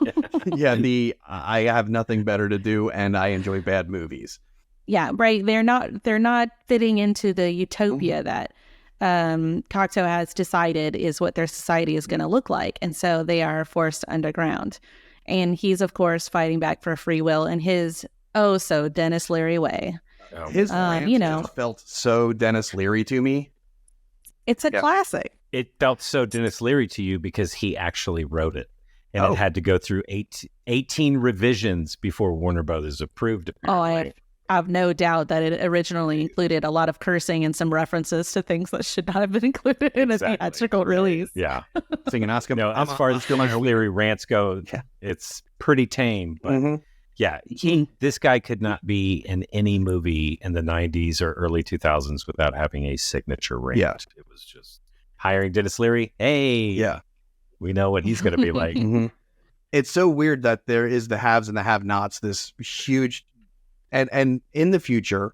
I have nothing better to do, and I enjoy bad movies. Yeah, right. They're not fitting into the utopia that Cocteau has decided is what their society is going to look like, and so they are forced underground. And he's, of course, fighting back for free will in his so Dennis Leary way. His rant felt so Dennis Leary to me. It's a classic. It felt so Dennis Leary to you because he actually wrote it, and it had to go through 18 revisions before Warner Brothers approved it. I have no doubt that it originally included a lot of cursing and some references to things that should not have been included in a theatrical release. Yeah. Singing Oscar. No, as far as Dennis Leary rants go, it's pretty tame. But this guy could not be in any movie in the 90s or early 2000s without having a signature rant. Yeah. It was just hiring Dennis Leary. Hey, Yeah. we know what he's going to be like. Mhm. It's so weird that there is the haves and the have-nots, this huge, and in the future,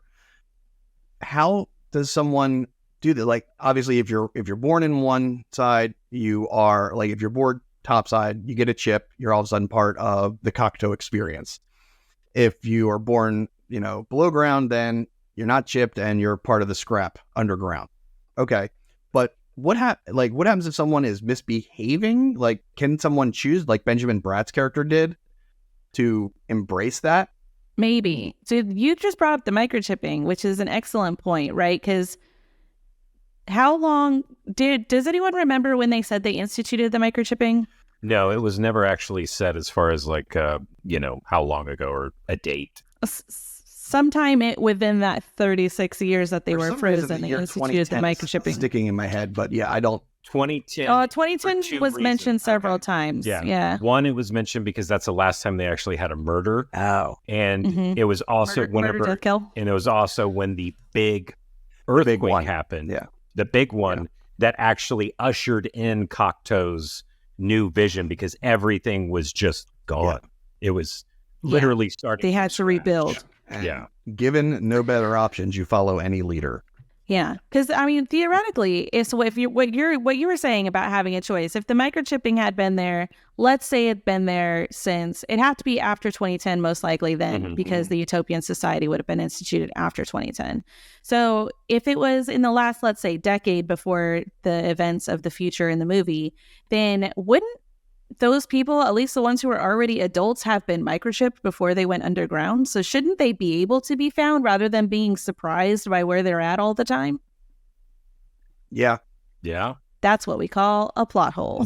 how does someone do that? Like, obviously, if you're born in one side, you are like, if you're born top side, you get a chip, you're all of a sudden part of the Cocteau experience. If you are born, below ground, then you're not chipped and you're part of the scrap underground. Okay, but what happens if someone is misbehaving? Like, can someone choose, like Benjamin Bratt's character did, to embrace that? Maybe. So you just brought up the microchipping, which is an excellent point, right? Because how long does anyone remember when they said they instituted the microchipping? No, it was never actually said as far as like, how long ago or a date. Sometime within that 36 years that they For were some reason, frozen, the they year instituted the 2010 is microchipping. sticking in my head, but yeah, I don't. 2010. 2010 for two was mentioned reasons. several times. Yeah. One, it was mentioned because that's the last time they actually had a murder. Oh. And it was also Murder, death, kill. And it was also when the big earthquake happened. Yeah. The big one that actually ushered in Cocteau's new vision, because everything was just gone. It was literally starting. They had to rebuild. And given no better options, you follow any leader. Yeah, because I mean, theoretically, if you what you were saying about having a choice, if the microchipping had been there, let's say it'd been there since, it had to be after 2010, most likely then, because the utopian society would have been instituted after 2010. So if it was in the last, let's say, decade before the events of the future in the movie, then wouldn't those people, at least the ones who are already adults, have been microchipped before they went underground? So shouldn't they be able to be found rather than being surprised by where they're at all the time? Yeah. Yeah. That's what we call a plot hole.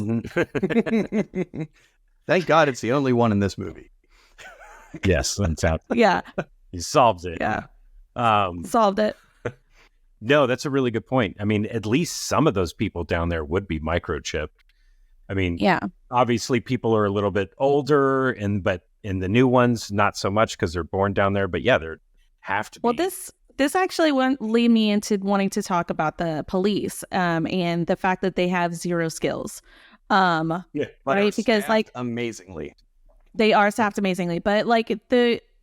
Thank God it's the only one in this movie. Yes. That's out. Yeah. He solves it. Yeah. Solved it. No, that's a really good point. I mean, at least some of those people down there would be microchipped. I mean, obviously people are a little bit older, but in the new ones, not so much because they're born down there. But yeah, there have to be. Well, this actually won't lead me into wanting to talk about the police and the fact that they have zero skills. Right? Because like amazingly, they are staffed amazingly, but like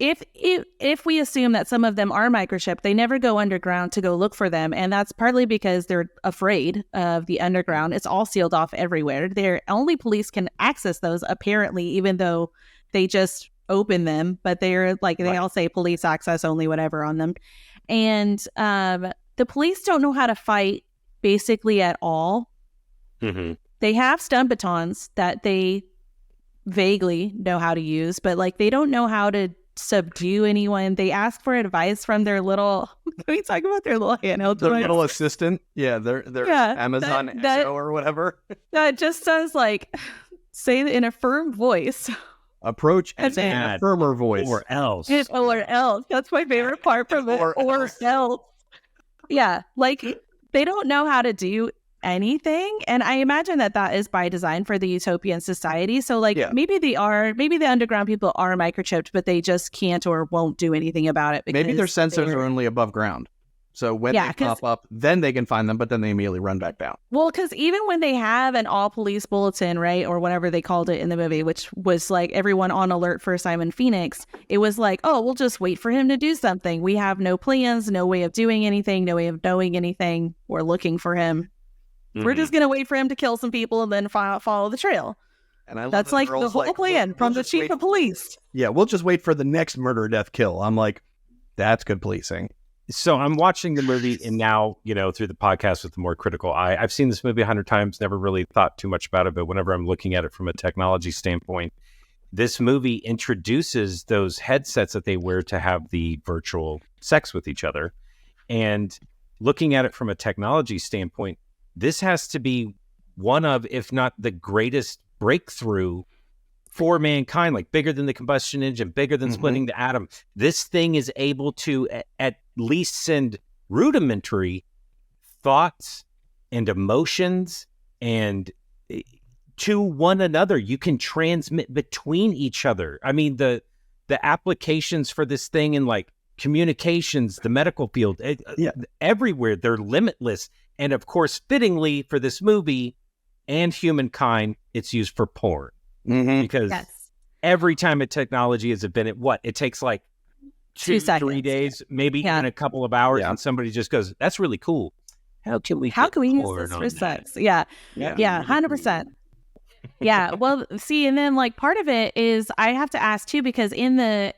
if we assume that some of them are microchipped, they never go underground to go look for them. And that's partly because they're afraid of the underground. It's all sealed off everywhere. Only police can access those, apparently, even though they just open them. But they're like, they all say police access only, whatever on them. And the police don't know how to fight basically at all. They have stun batons that they vaguely know how to use, but like they don't know how to subdue anyone. They ask for advice from their little can we talk about their little handheld their device? little assistant, their Amazon Echo or whatever. That just says like, say in a firm voice, approach and in a firmer voice, or else. That's my favorite part from it. Or else. Yeah, like they don't know how to do anything, and I imagine that is by design for the utopian society. So like maybe the underground people are microchipped, but they just can't or won't do anything about it. Maybe their sensors are only above ground, so when they pop up, then they can find them, but then they immediately run back down. Well, because even when they have an all police bulletin, right, or whatever they called it in the movie, which was like everyone on alert for Simon Phoenix, it was like, oh, we'll just wait for him to do something. We have no plans, no way of doing anything, no way of knowing anything. We're looking for him. We're just going to wait for him to kill some people and then follow the trail. And I love that's like the whole plan from the chief of police. Yeah, we'll just wait for the next murder, death, kill. I'm like, that's good policing. So I'm watching the movie, and now, through the podcast with a more critical eye, I've seen this movie 100 times, never really thought too much about it. But whenever I'm looking at it from a technology standpoint, this movie introduces those headsets that they wear to have the virtual sex with each other. And looking at it from a technology standpoint, this has to be one of, if not the greatest breakthrough for mankind, like bigger than the combustion engine, bigger than splitting the atom. This thing is able to at least send rudimentary thoughts and emotions and to one another. You can transmit between each other. I mean, the applications for this thing in like communications, the medical field, everywhere. They're limitless. And of course, fittingly for this movie and humankind, it's used for porn. Because every time a technology is invented, it takes like 2 seconds, 3 days, maybe even a couple of hours, and somebody just goes, "That's really cool. How can we use this for sex?" Yeah, 100%. Yeah. Well, see, and then like part of it is I have to ask too, because in the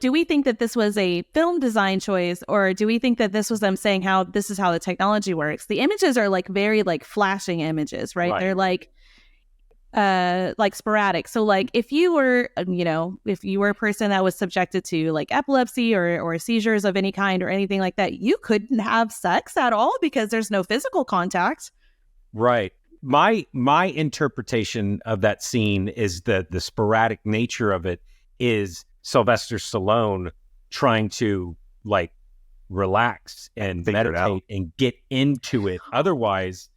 do we think that this was a film design choice, or do we think that this was them saying how this is how the technology works? The images are like very like flashing images, right? They're like sporadic. So like if you were a person that was subjected to like epilepsy or seizures of any kind or anything like that, you couldn't have sex at all because there's no physical contact. Right. My interpretation of that scene is that the sporadic nature of it is Sylvester Stallone trying to like relax and meditate and get into it. Otherwise,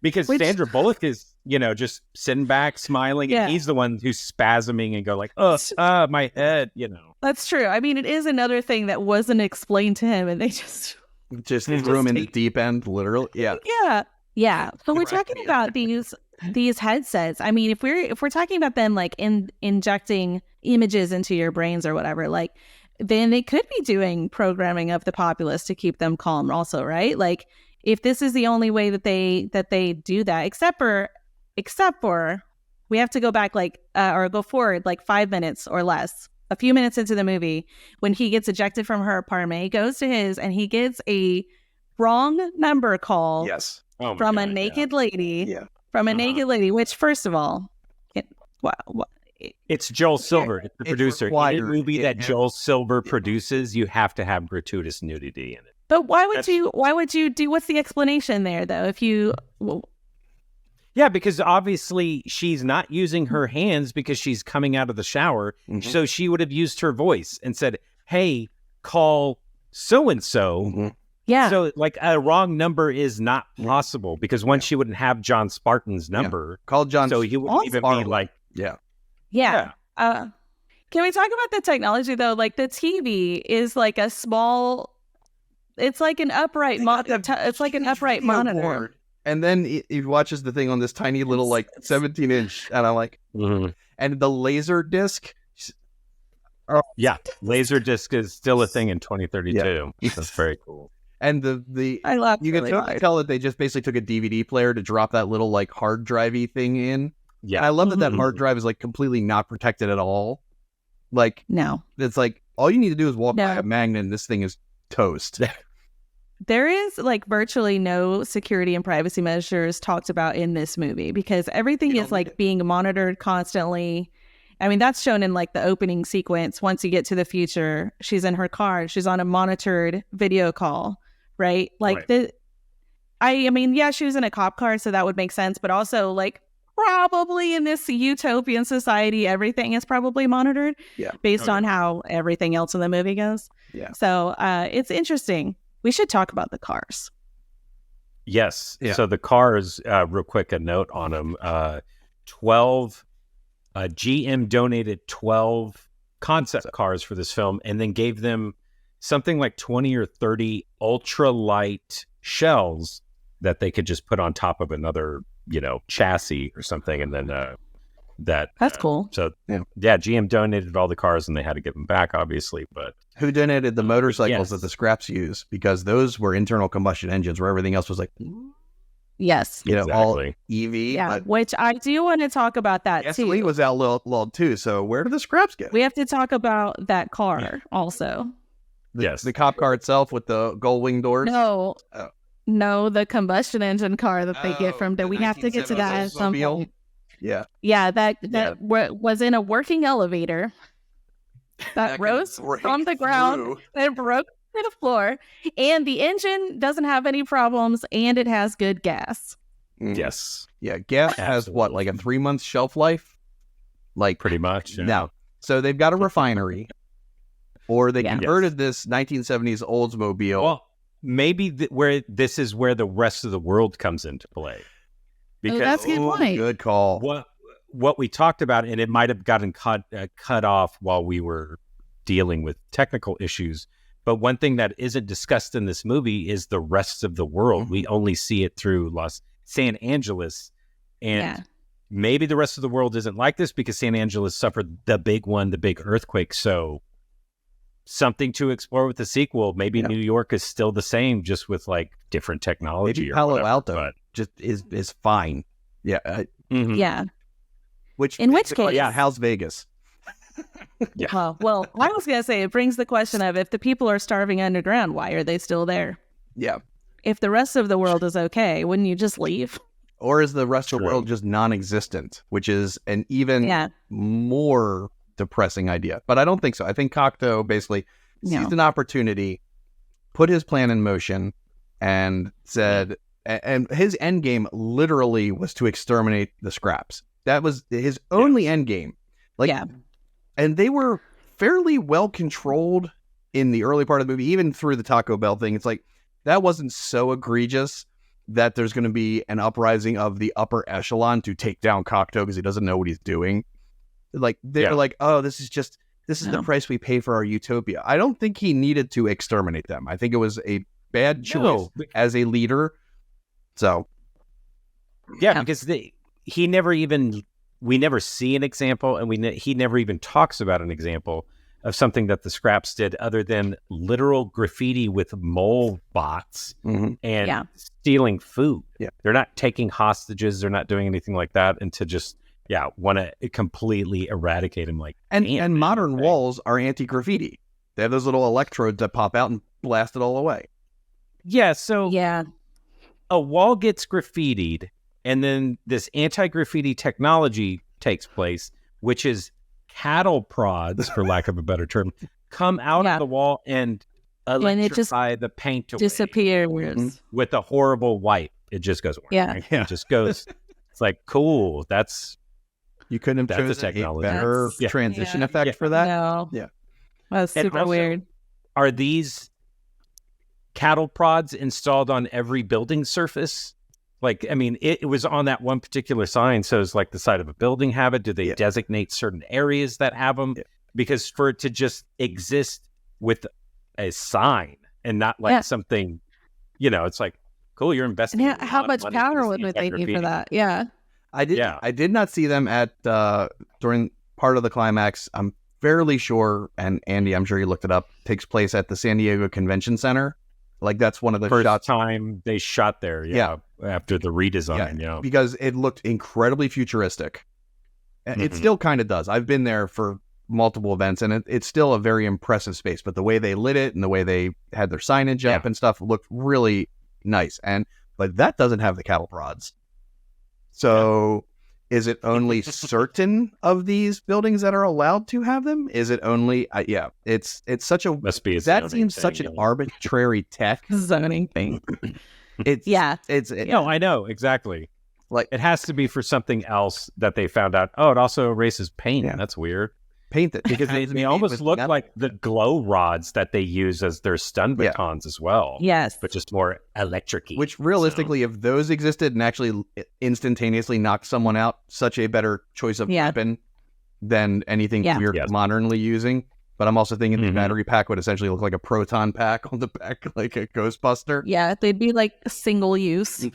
because Sandra Bullock is, just sitting back, smiling, and he's the one who's spasming and go like, my head, That's true. I mean, it is another thing that wasn't explained to him, and they just threw him in the deep end, literally. Yeah. Yeah. So we're talking about these headsets. I mean, if we're talking about them like injecting images into your brains or whatever, like then they could be doing programming of the populace to keep them calm also, right? Like if this is the only way that they do that, except for we have to go back or go forward like 5 minutes or less, a few minutes into the movie, when he gets ejected from her apartment, he goes to his and he gets a wrong number call. Yes. From a naked lady, naked lady, which first of all, it's Joel Silver, it's the producer. Any movie that Joel Silver produces, you have to have gratuitous nudity in it. But why would you do, what's the explanation there though? If you, yeah, because obviously she's not using her hands because she's coming out of the shower. So she would have used her voice and said, "Hey, call so-and-so." Yeah. So like a wrong number is not possible because once she wouldn't have John Spartan's number. Call John. So he wouldn't even be like, Yeah. Can we talk about the technology though? Like the TV is like a small, it's like an upright monitor. And then he watches the thing on this tiny little like 17-inch, and I'm like, and the laser disc. Laser disc is still a thing in 2032. That's very cool. And I love you really can hard. tell that they just basically took a DVD player to drop that little like hard drivey thing in. Yeah, and I love that hard drive is like completely not protected at all. Like no, it's like all you need to do is walk by a magnet, and this thing is toast. There is like virtually no security and privacy measures talked about in this movie because everything is like being monitored constantly. I mean, that's shown in like the opening sequence. Once you get to the future, she's in her car. She's on a monitored video call, right? Like I mean, yeah, she was in a cop car, so that would make sense. But also like probably in this utopian society, everything is probably monitored based on how everything else in the movie goes. Yeah. So it's interesting. We should talk about the cars. Yes. Yeah. So the cars, real quick, a note on them. 12, GM donated 12 concept cars for this film and then gave them something like 20 or 30 ultralight shells that they could just put on top of another, chassis or something. And then that's cool. So GM donated all the cars and they had to give them back, obviously. But who donated the motorcycles that the scraps use? Because those were internal combustion engines where everything else was like, yes, all EV. Yeah, which I do want to talk about that too. Gasoline was outlawed too. So where did the scraps go? We have to talk about that car also. The cop car itself with the gold wing doors. No, the combustion engine car that they get from. We have to get to that at some point. Yeah, that was in a working elevator that rose from the ground and broke to the floor, and the engine doesn't have any problems, and it has good gas. Yes. Yeah, gas has what, like a 3-month shelf life? Like pretty much. Yeah. Now, so they've got a refinery, or they converted this 1970s Oldsmobile. Well, maybe this is where the rest of the world comes into play. Because that's a good point. Good call. What we talked about, and it might have gotten cut off while we were dealing with technical issues, But one thing that isn't discussed in this movie is the rest of the world. We only see it through San Angeles. And maybe the rest of the world isn't like this because San Angeles suffered the big one, the big earthquake. So something to explore with the sequel. Maybe New York is still the same, just with like different technology. Maybe or Palo whatever, Alto but just is fine. Yeah. Yeah. In which case, how's Vegas? Well, I was going to say, it brings the question of, if the people are starving underground, why are they still there? Yeah. If the rest of the world is okay, wouldn't you just leave? Or is the rest of the world just non-existent, which is an even more depressing idea? But I don't think so. I think Cocteau basically seized an opportunity, put his plan in motion, and said, and his end game literally was to exterminate the scraps. That was his only end game. And they were fairly well controlled in the early part of the movie, even through the Taco Bell thing. It's like, that wasn't so egregious that there's going to be an uprising of the upper echelon to take down Cocteau because he doesn't know what he's doing. Like, they're like, oh, this is the price we pay for our utopia. I don't think he needed to exterminate them. I think it was a bad choice as a leader. So, because we never see an example, and he never even talks about an example of something that the scraps did other than literal graffiti with mole bots and stealing food. Yeah. They're not taking hostages. They're not doing anything like that. And to just, want to completely eradicate him. And modern walls are anti-graffiti. They have those little electrodes that pop out and blast it all away. Yeah. So a wall gets graffitied, and then this anti-graffiti technology takes place, which is cattle prods, for lack of a better term, come out of the wall and electrify the paint away. Disappears. With a horrible wipe. It just goes away. It just goes. It's like, cool. You couldn't have chosen a better transition effect for that? No. Yeah. That's super weird. Are these cattle prods installed on every building surface? Like, I mean, it was on that one particular sign, so it's like the side of a building have it. Do they designate certain areas that have them? Yeah. Because for it to just exist with a sign and not like something, it's like, cool, you're investing. Yeah, how much power would they need for that? Yeah. I did not see them at during part of the climax. I'm fairly sure, and Andy, I'm sure you looked it up, takes place at the San Diego Convention Center. Like, that's one of the first time they shot there. After the redesign. Because it looked incredibly futuristic. It still kind of does. I've been there for multiple events, and it's still a very impressive space. But the way they lit it and the way they had their signage up and stuff looked really nice. But that doesn't have the cattle prods. So is it only certain of these buildings that are allowed to have them? Is it only? It's such a must be a that seems thing, such an arbitrary tech zoning thing. I know exactly. Like, it has to be for something else that they found out. Oh, it also erases paint. Yeah. That's weird. Paint it because they almost look like the glow rods that they use as their stun batons as well. Yes, but just more electric-y. Which realistically, if those existed and actually instantaneously knocked someone out, such a better choice of weapon than anything we're modernly using. But I'm also thinking the battery pack would essentially look like a proton pack on the back, like a Ghostbuster. Yeah, they'd be like single use.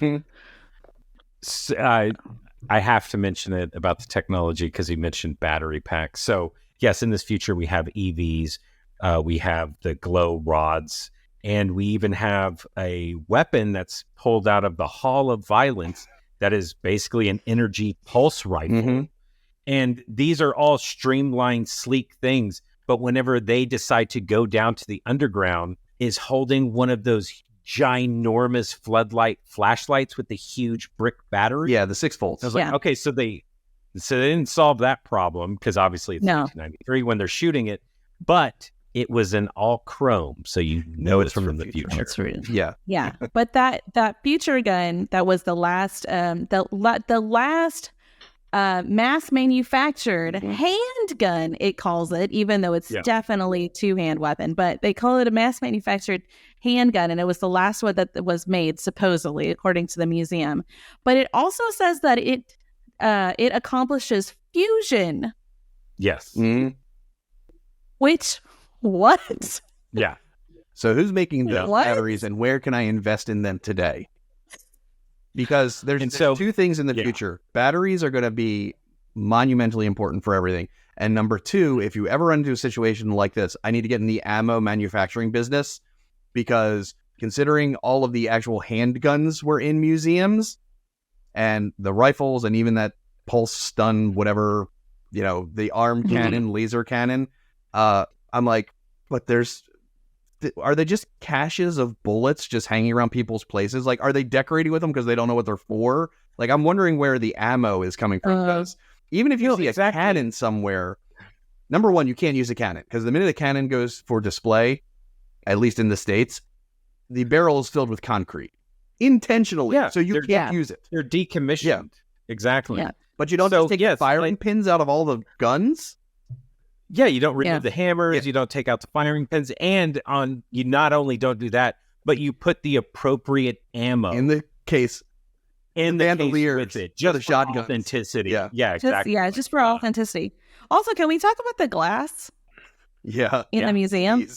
So, I have to mention it about the technology because he mentioned battery packs. So yes, in this future we have EVs, we have the glow rods, and we even have a weapon that's pulled out of the Hall of Violence that is basically an energy pulse rifle. And these are all streamlined, sleek things. But whenever they decide to go down to the underground, is holding one of those ginormous floodlight flashlights with the huge brick battery. Yeah, the 6 volts. I was like, okay, so they didn't solve that problem because obviously it's 1993 when they're shooting it, but it was in all chrome, so you know it's from the future. That's right. Yeah. But that future gun that was the last mass manufactured handgun, it calls it, even though it's definitely two-hand weapon, but they call it a mass manufactured handgun, and it was the last one that was made, supposedly, according to the museum. But it also says that it accomplishes fusion. Yes. Which, what? Yeah. So who's making the What? batteries, and where can I invest in them today? Because there's two things in the future. Batteries are going to be monumentally important for everything. And number two, if you ever run into a situation like this, I need to get in the ammo manufacturing business, because considering all of the actual handguns were in museums and the rifles and even that pulse stun, whatever, the arm cannon, laser cannon, I'm like, but are they just caches of bullets just hanging around people's places? Like, are they decorating with them because they don't know what they're for? Like, I'm wondering where the ammo is coming from. Because even if you see a cannon somewhere, number one, you can't use a cannon, because the minute a cannon goes for display, at least in the States, the barrel is filled with concrete intentionally. So you can't use it. They're decommissioned. Yeah. Exactly. Yeah. But you don't just take the firing pins out of all the guns? Yeah, you don't remove the hammers, you don't take out the firing pins, and you not only don't do that, but you put the appropriate ammo in the case, in the bandoliers with it, just the shotgun authenticity. Yeah, exactly. Just for authenticity. Also, can we talk about the glass? Yeah, in the museum.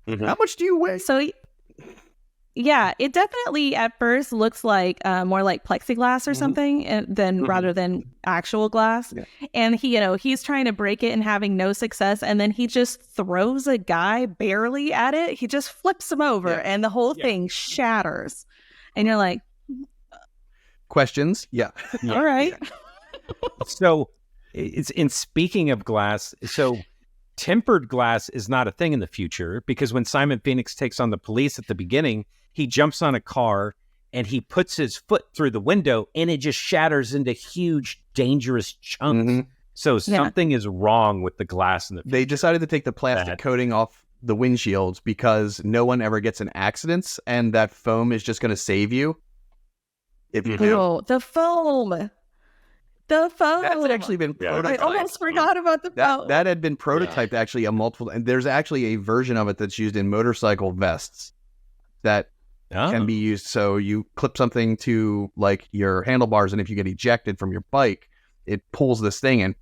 How much do you weigh? So, yeah, it definitely at first looks like more like plexiglass or something rather than actual glass. Yeah. And he's trying to break it and having no success. And then he just throws a guy barely at it. He just flips him over and the whole thing shatters. And you're like, questions? Yeah. All right. So it's in speaking of glass. So tempered glass is not a thing in the future, because when Simon Phoenix takes on the police at the beginning, he jumps on a car and he puts his foot through the window and it just shatters into huge, dangerous chunks. So something is wrong with the glass in the future. They decided to take the plastic coating off the windshields because no one ever gets in accidents, and that foam is just going to save you if you do. Oh, the foam. The foam. That's actually been prototyped. I almost forgot about the foam. That had been prototyped actually a multiple, and there's actually a version of it that's used in motorcycle vests that can be used. So you clip something to like your handlebars, and if you get ejected from your bike, it pulls this thing and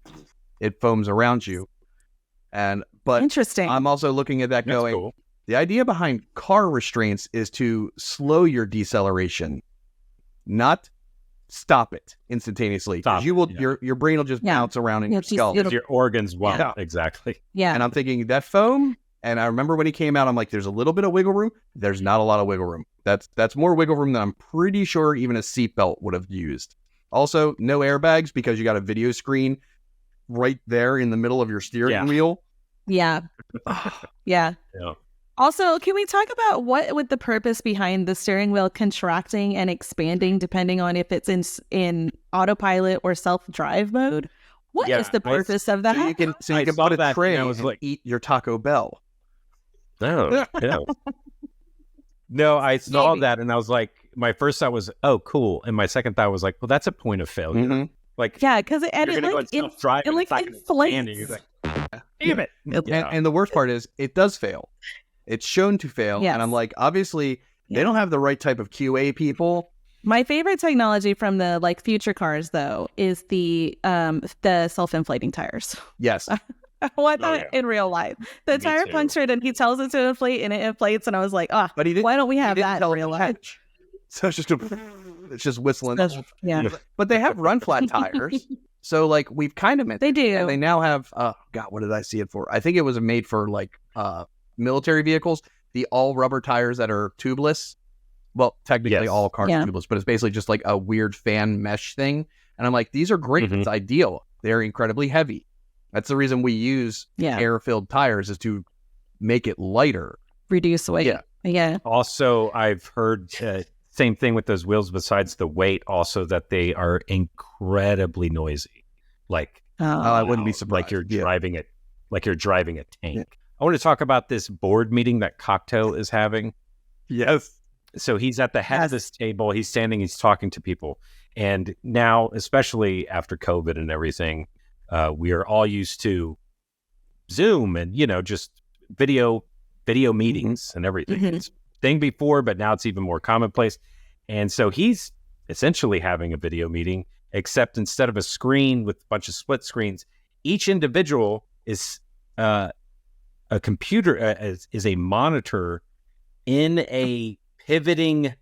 it foams around you. But interesting. I'm also looking at that going, cool. The idea behind car restraints is to slow your deceleration, not stop it instantaneously. Your brain will just bounce around in your skull. Your organs won't. Yeah. Exactly. Yeah. And I'm thinking that foam, and I remember when he came out, I'm like, there's a little bit of wiggle room. There's not a lot of wiggle room. That's more wiggle room than I'm pretty sure even a seatbelt would have used. Also, no airbags, because you got a video screen right there in the middle of your steering wheel. Yeah. Yeah. Also, can we talk about what would the purpose behind the steering wheel contracting and expanding depending on if it's in autopilot or self-drive mode? What is the purpose of that? So you can put a tray and eat your Taco Bell. No. No, I saw that and I was like, my first thought was, oh, cool. And my second thought was like, well, that's a point of failure. Mm-hmm. Like, because it inflates. Damn it. And the worst part is it does fail. It's shown to fail. Yes. And I'm like, obviously, they don't have the right type of QA people. My favorite technology from the future cars, though, is the self-inflating tires. Yes. I want that in real life. The tire punctured and he tells it to inflate and it inflates. And I was like, but why don't we have that in real life? So it's just whistling. Yeah. But they have run flat tires. So we've kind of met. They do. And they now have, God, what did I see it for? I think it was made for military vehicles. The all rubber tires that are tubeless. Well, technically all cars are tubeless, but it's basically just like a weird fan mesh thing. And I'm like, these are great. Mm-hmm. It's ideal. They're incredibly heavy. That's the reason we use air-filled tires, is to make it lighter. Reduce weight. Yeah. Also, I've heard same thing with those wheels, besides the weight, also that they are incredibly noisy. I wouldn't be surprised. Like you're driving a tank. Yeah. I want to talk about this board meeting that Cocteau is having. Yes. So he's at the head of this table. He's standing, he's talking to people. And now, especially after COVID and everything, we are all used to Zoom and, just video meetings and everything. Mm-hmm. It's a thing before, but now it's even more commonplace. And so he's essentially having a video meeting, except instead of a screen with a bunch of split screens, each individual is a computer, is a monitor in a pivoting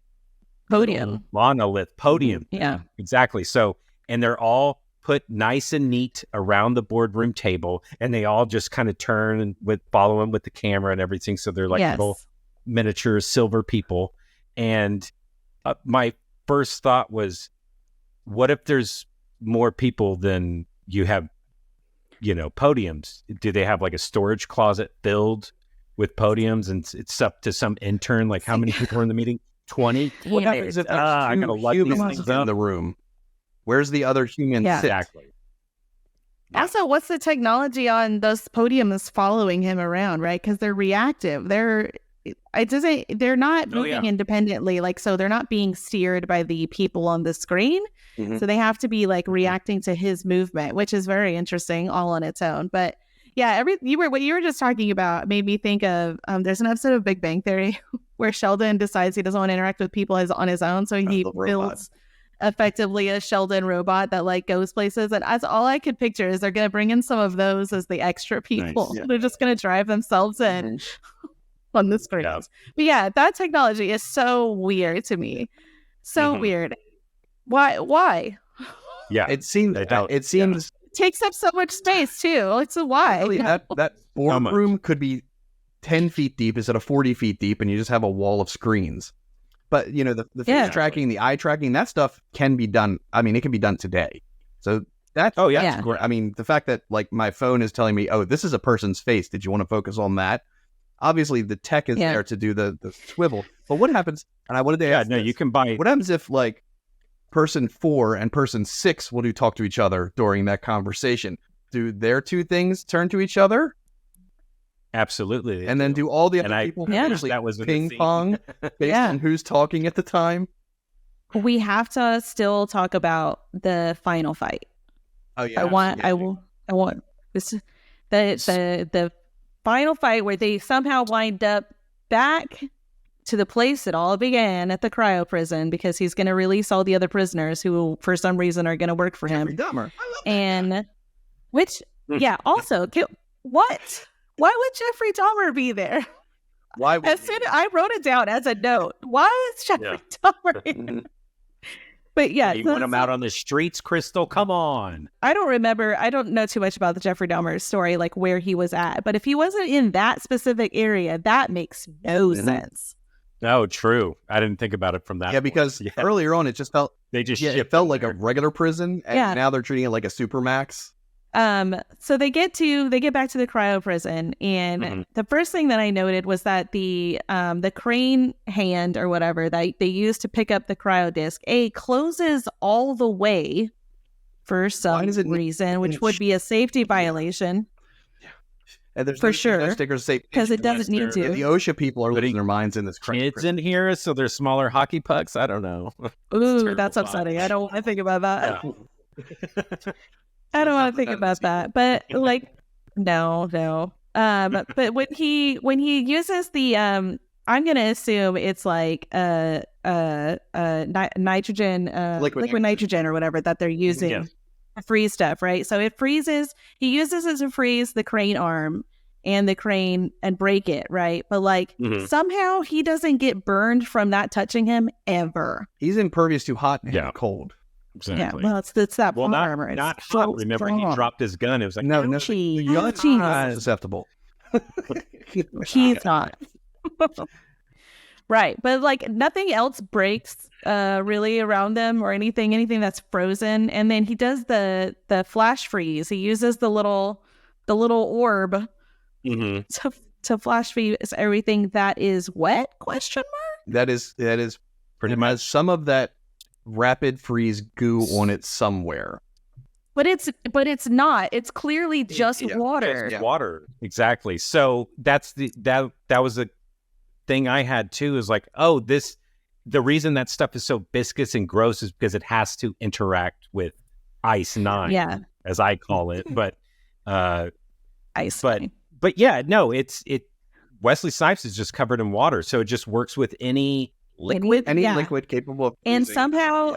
Podium. monolith podium. Yeah. Exactly. So, and they're all put nice and neat around the boardroom table, and they all just kind of turn and follow him with the camera and everything. So they're like little miniature silver people. And my first thought was, what if there's more people than you have, podiums? Do they have like a storage closet filled with podiums, and it's up to some intern, like how many people are in the meeting? 20? What happens if there's I gotta let these humans things in up? the room? Where's the other human sit? Exactly. Also, what's the technology on those podiums following him around, right? Because they're reactive. They're not moving independently, so they're not being steered by the people on the screen. Mhm. So they have to be reacting to his movement, which is very interesting all on its own. But yeah, what you were just talking about made me think of there's an episode of Big Bang Theory where Sheldon decides he doesn't want to interact with people on his own, so he builds effectively a Sheldon robot that goes places. And that's all I could picture is they're going to bring in some of those as the extra people. Nice. Yeah. They're just going to drive themselves in on the screens. Yeah. But yeah, that technology is so weird to me. So weird. Why? Yeah. It seems. It seems. Takes up so much space too. It's a why. Really, that boardroom could be 10 feet deep instead of 40 feet deep, and you just have a wall of screens. But the face tracking, the eye tracking, that stuff can be done. I mean, it can be done today. So that's great. I mean, the fact that my phone is telling me, oh, this is a person's face. Did you want to focus on that? Obviously, the tech is there to do the swivel. But what happens? And I wanted to ask, you can buy. What happens if person 4 and person 6 will talk to each other during that conversation? Do their two things turn to each other? Absolutely. And then do all the other people actually that was ping pong based on who's talking at the time? We have to still talk about the final fight. Oh yeah. I want this the final fight where they somehow wind up back to the place it all began at the cryo prison, because he's going to release all the other prisoners who for some reason are going to work for him. Jeffrey Dahmer. I love and that guy. Also, what? Why would Jeffrey Dahmer be there? Why? I wrote it down as a note. Why is Jeffrey Dahmer in? But yeah, you want him out on the streets, Crystal? Come on. I don't know too much about the Jeffrey Dahmer story, where he was at. But if he wasn't in that specific area, that makes no sense. No, true. I didn't think about it from that. Yeah, because earlier on it just felt it felt like a regular prison, and now they're treating it like a supermax. So they get back to the cryo prison, and the first thing that I noted was that the crane hand or whatever that they use to pick up the cryo disc closes all the way for some reason, which would be a safety violation. And there's for sure no stickers say because it doesn't need to. The OSHA people are losing their minds in this kids in here, so they're smaller hockey pucks. I don't know. Ooh, that's upsetting. I don't want to think about that. Yeah. I don't want to think about that, but no. But when he uses the I'm gonna assume it's nitrogen, liquid nitrogen or whatever that they're using to freeze stuff, right? So it freezes. He uses it to freeze the crane arm and the crane and break it, right? But somehow he doesn't get burned from that touching him ever. He's impervious to hot and cold. Exactly. Yeah, well, it's that armor. It's not hot. Remember, he dropped his gun. It was like, no, susceptible. He's not. Right, but nothing else breaks really around them or anything that's frozen. And then he does the flash freeze. He uses the little orb to flash freeze everything that is wet? Question mark. That is pretty much some of that rapid freeze goo on it somewhere. But it's not. It's clearly just water. Just water. Exactly. So that's that was a thing I had too, is the reason that stuff is so viscous and gross is because it has to interact with ice 9, as I call it. But ice. But yeah, no, it's Wesley Snipes is just covered in water, so it just works with any liquid, liquid capable of freezing. And somehow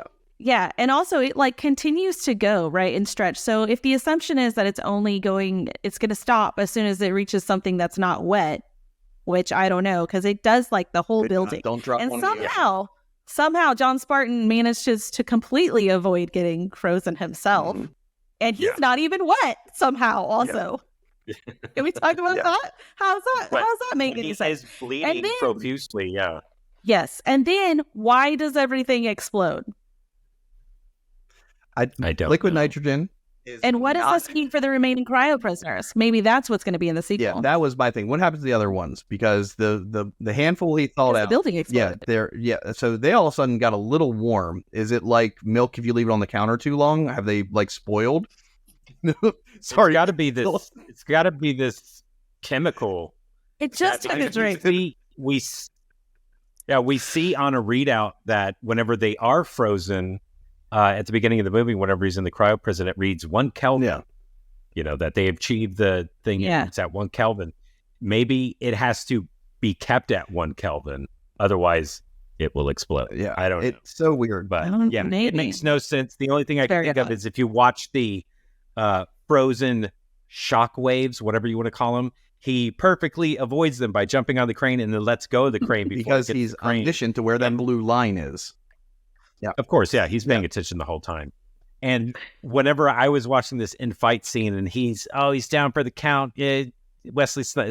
and also it continues to go, right, and stretch. So if the assumption is that it's going to stop as soon as it reaches something that's not wet, which I don't know because it does like the whole building. Don't drop And one of the- somehow John Spartan manages to completely avoid getting frozen himself. Mhm. And he's not even wet somehow also. Can we talk about that? How's that making any sense? He's bleeding And then- profusely, yeah. Yes. And then why does everything explode? I don't Liquid know. nitrogen. And what does this mean for the remaining cryo prisoners? Maybe that's what's going to be in the sequel. Yeah, that was my thing. What happens to the other ones? Because the handful he thawed The out. building Yeah, exploded. so they all of a sudden got a little warm. Is it like milk if you leave it on the counter too long? Have they like spoiled? Sorry, It's got to be this. It's got to be this chemical. It just took its right. We see on a readout that whenever they are frozen at the beginning of the movie, whenever he's in the cryo prison, it reads 1 Kelvin. Yeah. You know, that they achieved the thing. Yeah. It's at 1 Kelvin. Maybe it has to be kept at 1 Kelvin. Otherwise, it will explode. Yeah, I don't know. It's so weird. But Maybe. it makes no sense. The only thing I can Very think of odd. is if you watch the frozen shock waves, whatever you want to call them, he perfectly avoids them by jumping on the crane and then lets go of the crane before Because it hits he's the crane. omniscient to where that blue line is. Yeah. Of course, yeah, he's paying attention the whole time. And whenever I was watching this in-fight scene and he's down for the count,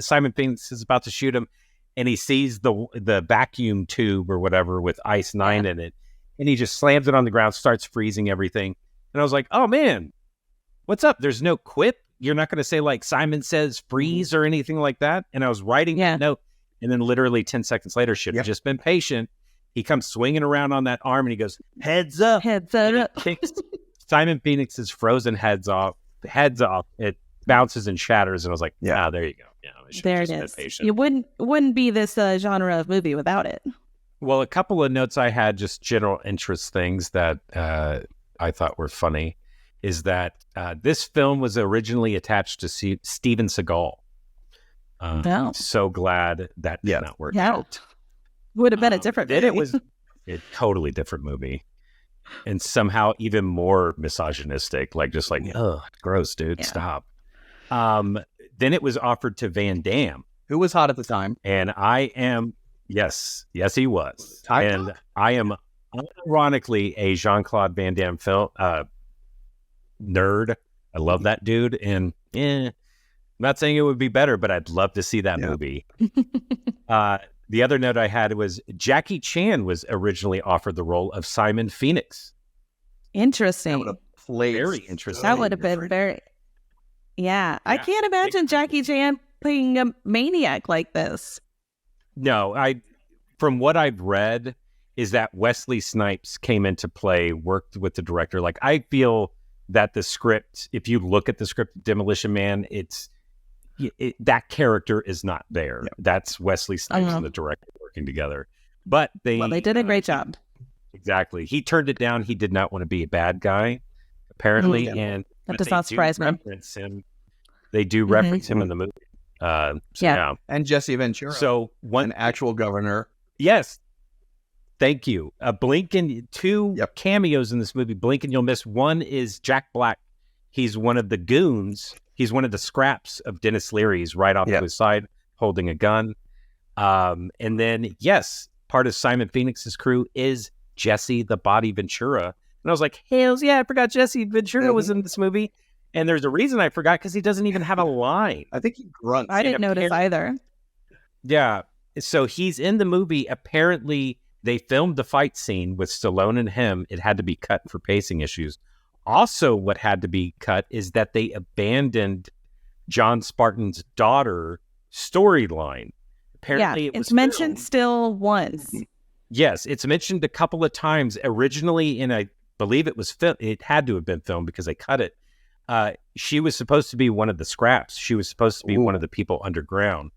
Simon Phoenix is about to shoot him, and he sees the vacuum tube or whatever with Ice 9 in it, and he just slams it on the ground, starts freezing everything. And I was like, oh man, what's up? There's no quip? You're not going to say like Simon says freeze or anything like that? And I was writing that note, and then literally 10 seconds later, should have just been patient. He comes swinging around on that arm and he goes, heads up. Heads And up. he kicks Simon Phoenix's frozen heads off. It bounces and shatters. And I was like, there you go. Yeah, I should There have it just is. been patient. It wouldn't be this genre of movie without it. Well, a couple of notes I had, just general interest things that I thought were funny, is that this film was originally attached to Steven Seagal. Wow. So glad that did not work out. Would have been a different Then movie. it was a totally different movie. And somehow even more misogynistic, oh, gross, dude, stop. Then it was offered to Van Damme. Who was hot at the time? And I am, yes, he was. Time and I am unironically a Jean-Claude Van Damme film nerd. I love that dude. And I'm not saying it would be better, but I'd love to see that movie. The other note I had was Jackie Chan was originally offered the role of Simon Phoenix. Interesting. Very interesting. That would have been very... Yeah. I can't imagine Jackie Chan playing a maniac like this. No, from what I've read is that Wesley Snipes came into play, worked with the director. Like, I feel that the script, if you look at the script of Demolition Man, that character is not there. Yeah. That's Wesley Snipes and the director working together. But they did a great job. Exactly. He turned it down. He did not want to be a bad guy, apparently. And that does not surprise me. They do reference him in the movie. And Jesse Ventura. So an actual governor. Yes. Thank you. Two cameos in this movie. Blink and you'll miss. One is Jack Black. He's one of the goons. He's one of the scraps of Dennis Leary's right off to his side, holding a gun. And then, part of Simon Phoenix's crew is Jesse the Body Ventura. And I was like, hells yeah, I forgot Jesse Ventura was in this movie. And there's a reason I forgot, because he doesn't even have a line. I think he grunts. I didn't notice either. Yeah. So he's in the movie. Apparently, they filmed the fight scene with Stallone and him. It had to be cut for pacing issues. Also, what had to be cut is that they abandoned John Spartan's daughter storyline. Apparently, it's mentioned still once. Yes, it's mentioned a couple of times. Originally, I believe it was it had to have been filmed because they cut it. She was supposed to be one of the scraps. She was supposed to be one of the people underground.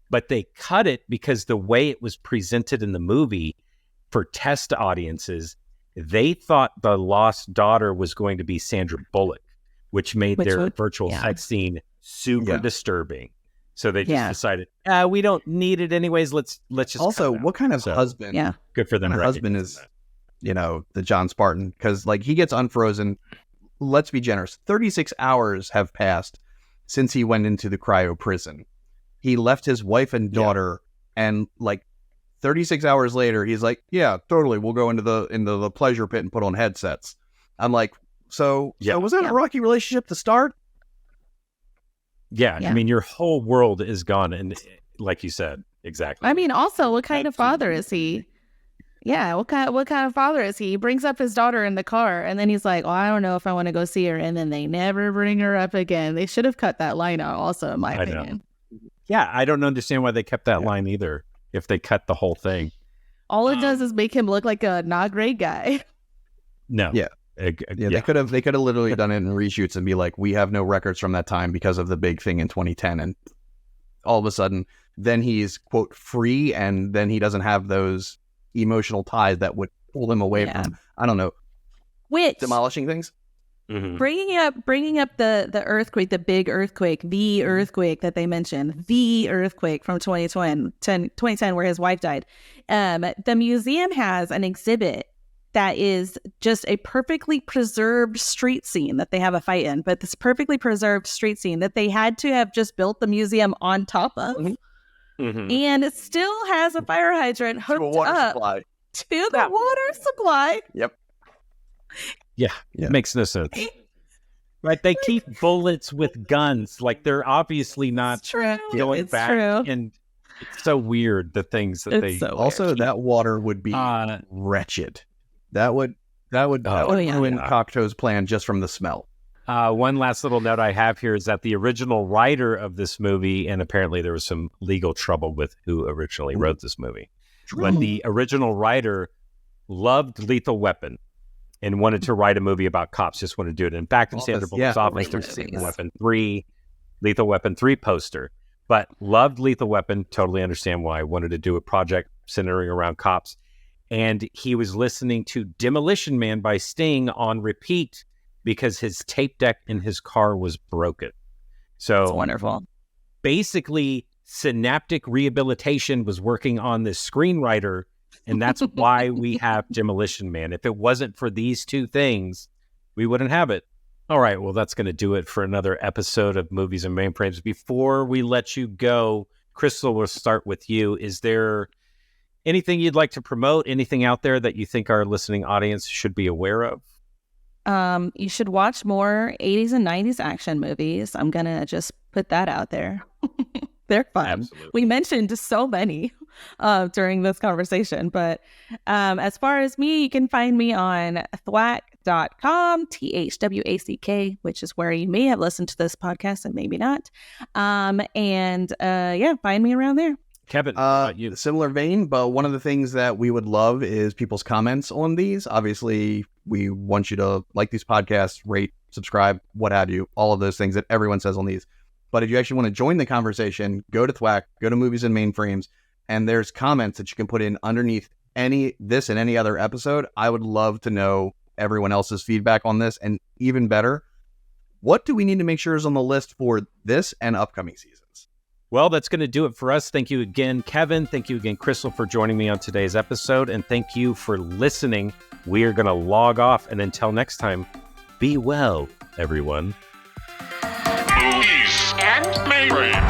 But they cut it because the way it was presented in the movie for test audiences, they thought the lost daughter was going to be Sandra Bullock, which made their virtual sex scene super disturbing. So they just decided, we don't need it anyways. Let's just. Also, what kind of husband? Yeah, good for them. Kind of husband is, the John Spartan, because he gets unfrozen. Let's be generous. 36 hours have passed since he went into the cryo prison. He left his wife and daughter And like 36 hours later, he's like, yeah, totally. We'll go into the pleasure pit and put on headsets. I'm like, so was that a rocky relationship to start? Yeah, I mean, your whole world is gone. And like you said, exactly. I mean, also, what kind of father is he? Yeah, what kind of father is he? He brings up his daughter in the car, and then he's like, I don't know if I want to go see her. And then they never bring her up again. They should have cut that line out also, in my opinion. Yeah, I don't understand why they kept that line either, if they cut the whole thing. All it does is make him look like a not great guy. No. Yeah. They could have literally done it in reshoots and be like, we have no records from that time because of the big thing in 2010. And all of a sudden, then he's, quote, free, and then he doesn't have those emotional ties that would pull him away from, I don't know, demolishing things. Mm-hmm. Bringing up the earthquake, the big earthquake, the earthquake that they mentioned, the earthquake from 2010 where his wife died. The museum has an exhibit that is just a perfectly preserved street scene that they have a fight in, but this perfectly preserved street scene that they had to have just built the museum on top of. Mm-hmm. And it still has a fire hydrant hooked up to the water supply. Yep. Yeah, it makes no sense. Right? They keep bullets with guns. Like, they're obviously not going back. True. And it's so weird, the things that that water would be wretched. That would ruin Cocteau's plan just from the smell. One last little note I have here is that the original writer of this movie, and apparently there was some legal trouble with who originally wrote this movie, but the original writer loved Lethal Weapon and wanted to write a movie about cops, just wanted to do it. In fact, in Sandra Bullock's office, there's Lethal Weapon 3 poster, but loved Lethal Weapon, totally understand why, wanted to do a project centering around cops. And he was listening to Demolition Man by Sting on repeat because his tape deck in his car was broken. So that's wonderful. Basically, Synaptic Rehabilitation was working on this screenwriter, and that's why we have Demolition Man. If it wasn't for these two things, we wouldn't have it. All right, well, that's going to do it for another episode of Movies and Mainframes. Before we let you go, Crystal, we'll start with you. Is there anything you'd like to promote? Anything out there that you think our listening audience should be aware of? You should watch more 80s and 90s action movies. I'm going to just put that out there. They're fun. Absolutely. We mentioned so many during this conversation. But as far as me, you can find me on thwack.com, THWACK, which is where you may have listened to this podcast and maybe not. Find me around there. Kevin, similar vein, but one of the things that we would love is people's comments on these. Obviously, we want you to like these podcasts, rate, subscribe, what have you, all of those things that everyone says on these. But if you actually want to join the conversation, go to Thwack, go to Movies and Mainframes, and there's comments that you can put in underneath this and any other episode. I would love to know everyone else's feedback on this, and even better, what do we need to make sure is on the list for this and upcoming seasons? Well, that's going to do it for us. Thank you again, Kevin. Thank you again, Crystal, for joining me on today's episode. And thank you for listening. We are going to log off. And until next time, be well, everyone. Movies and Mainframes.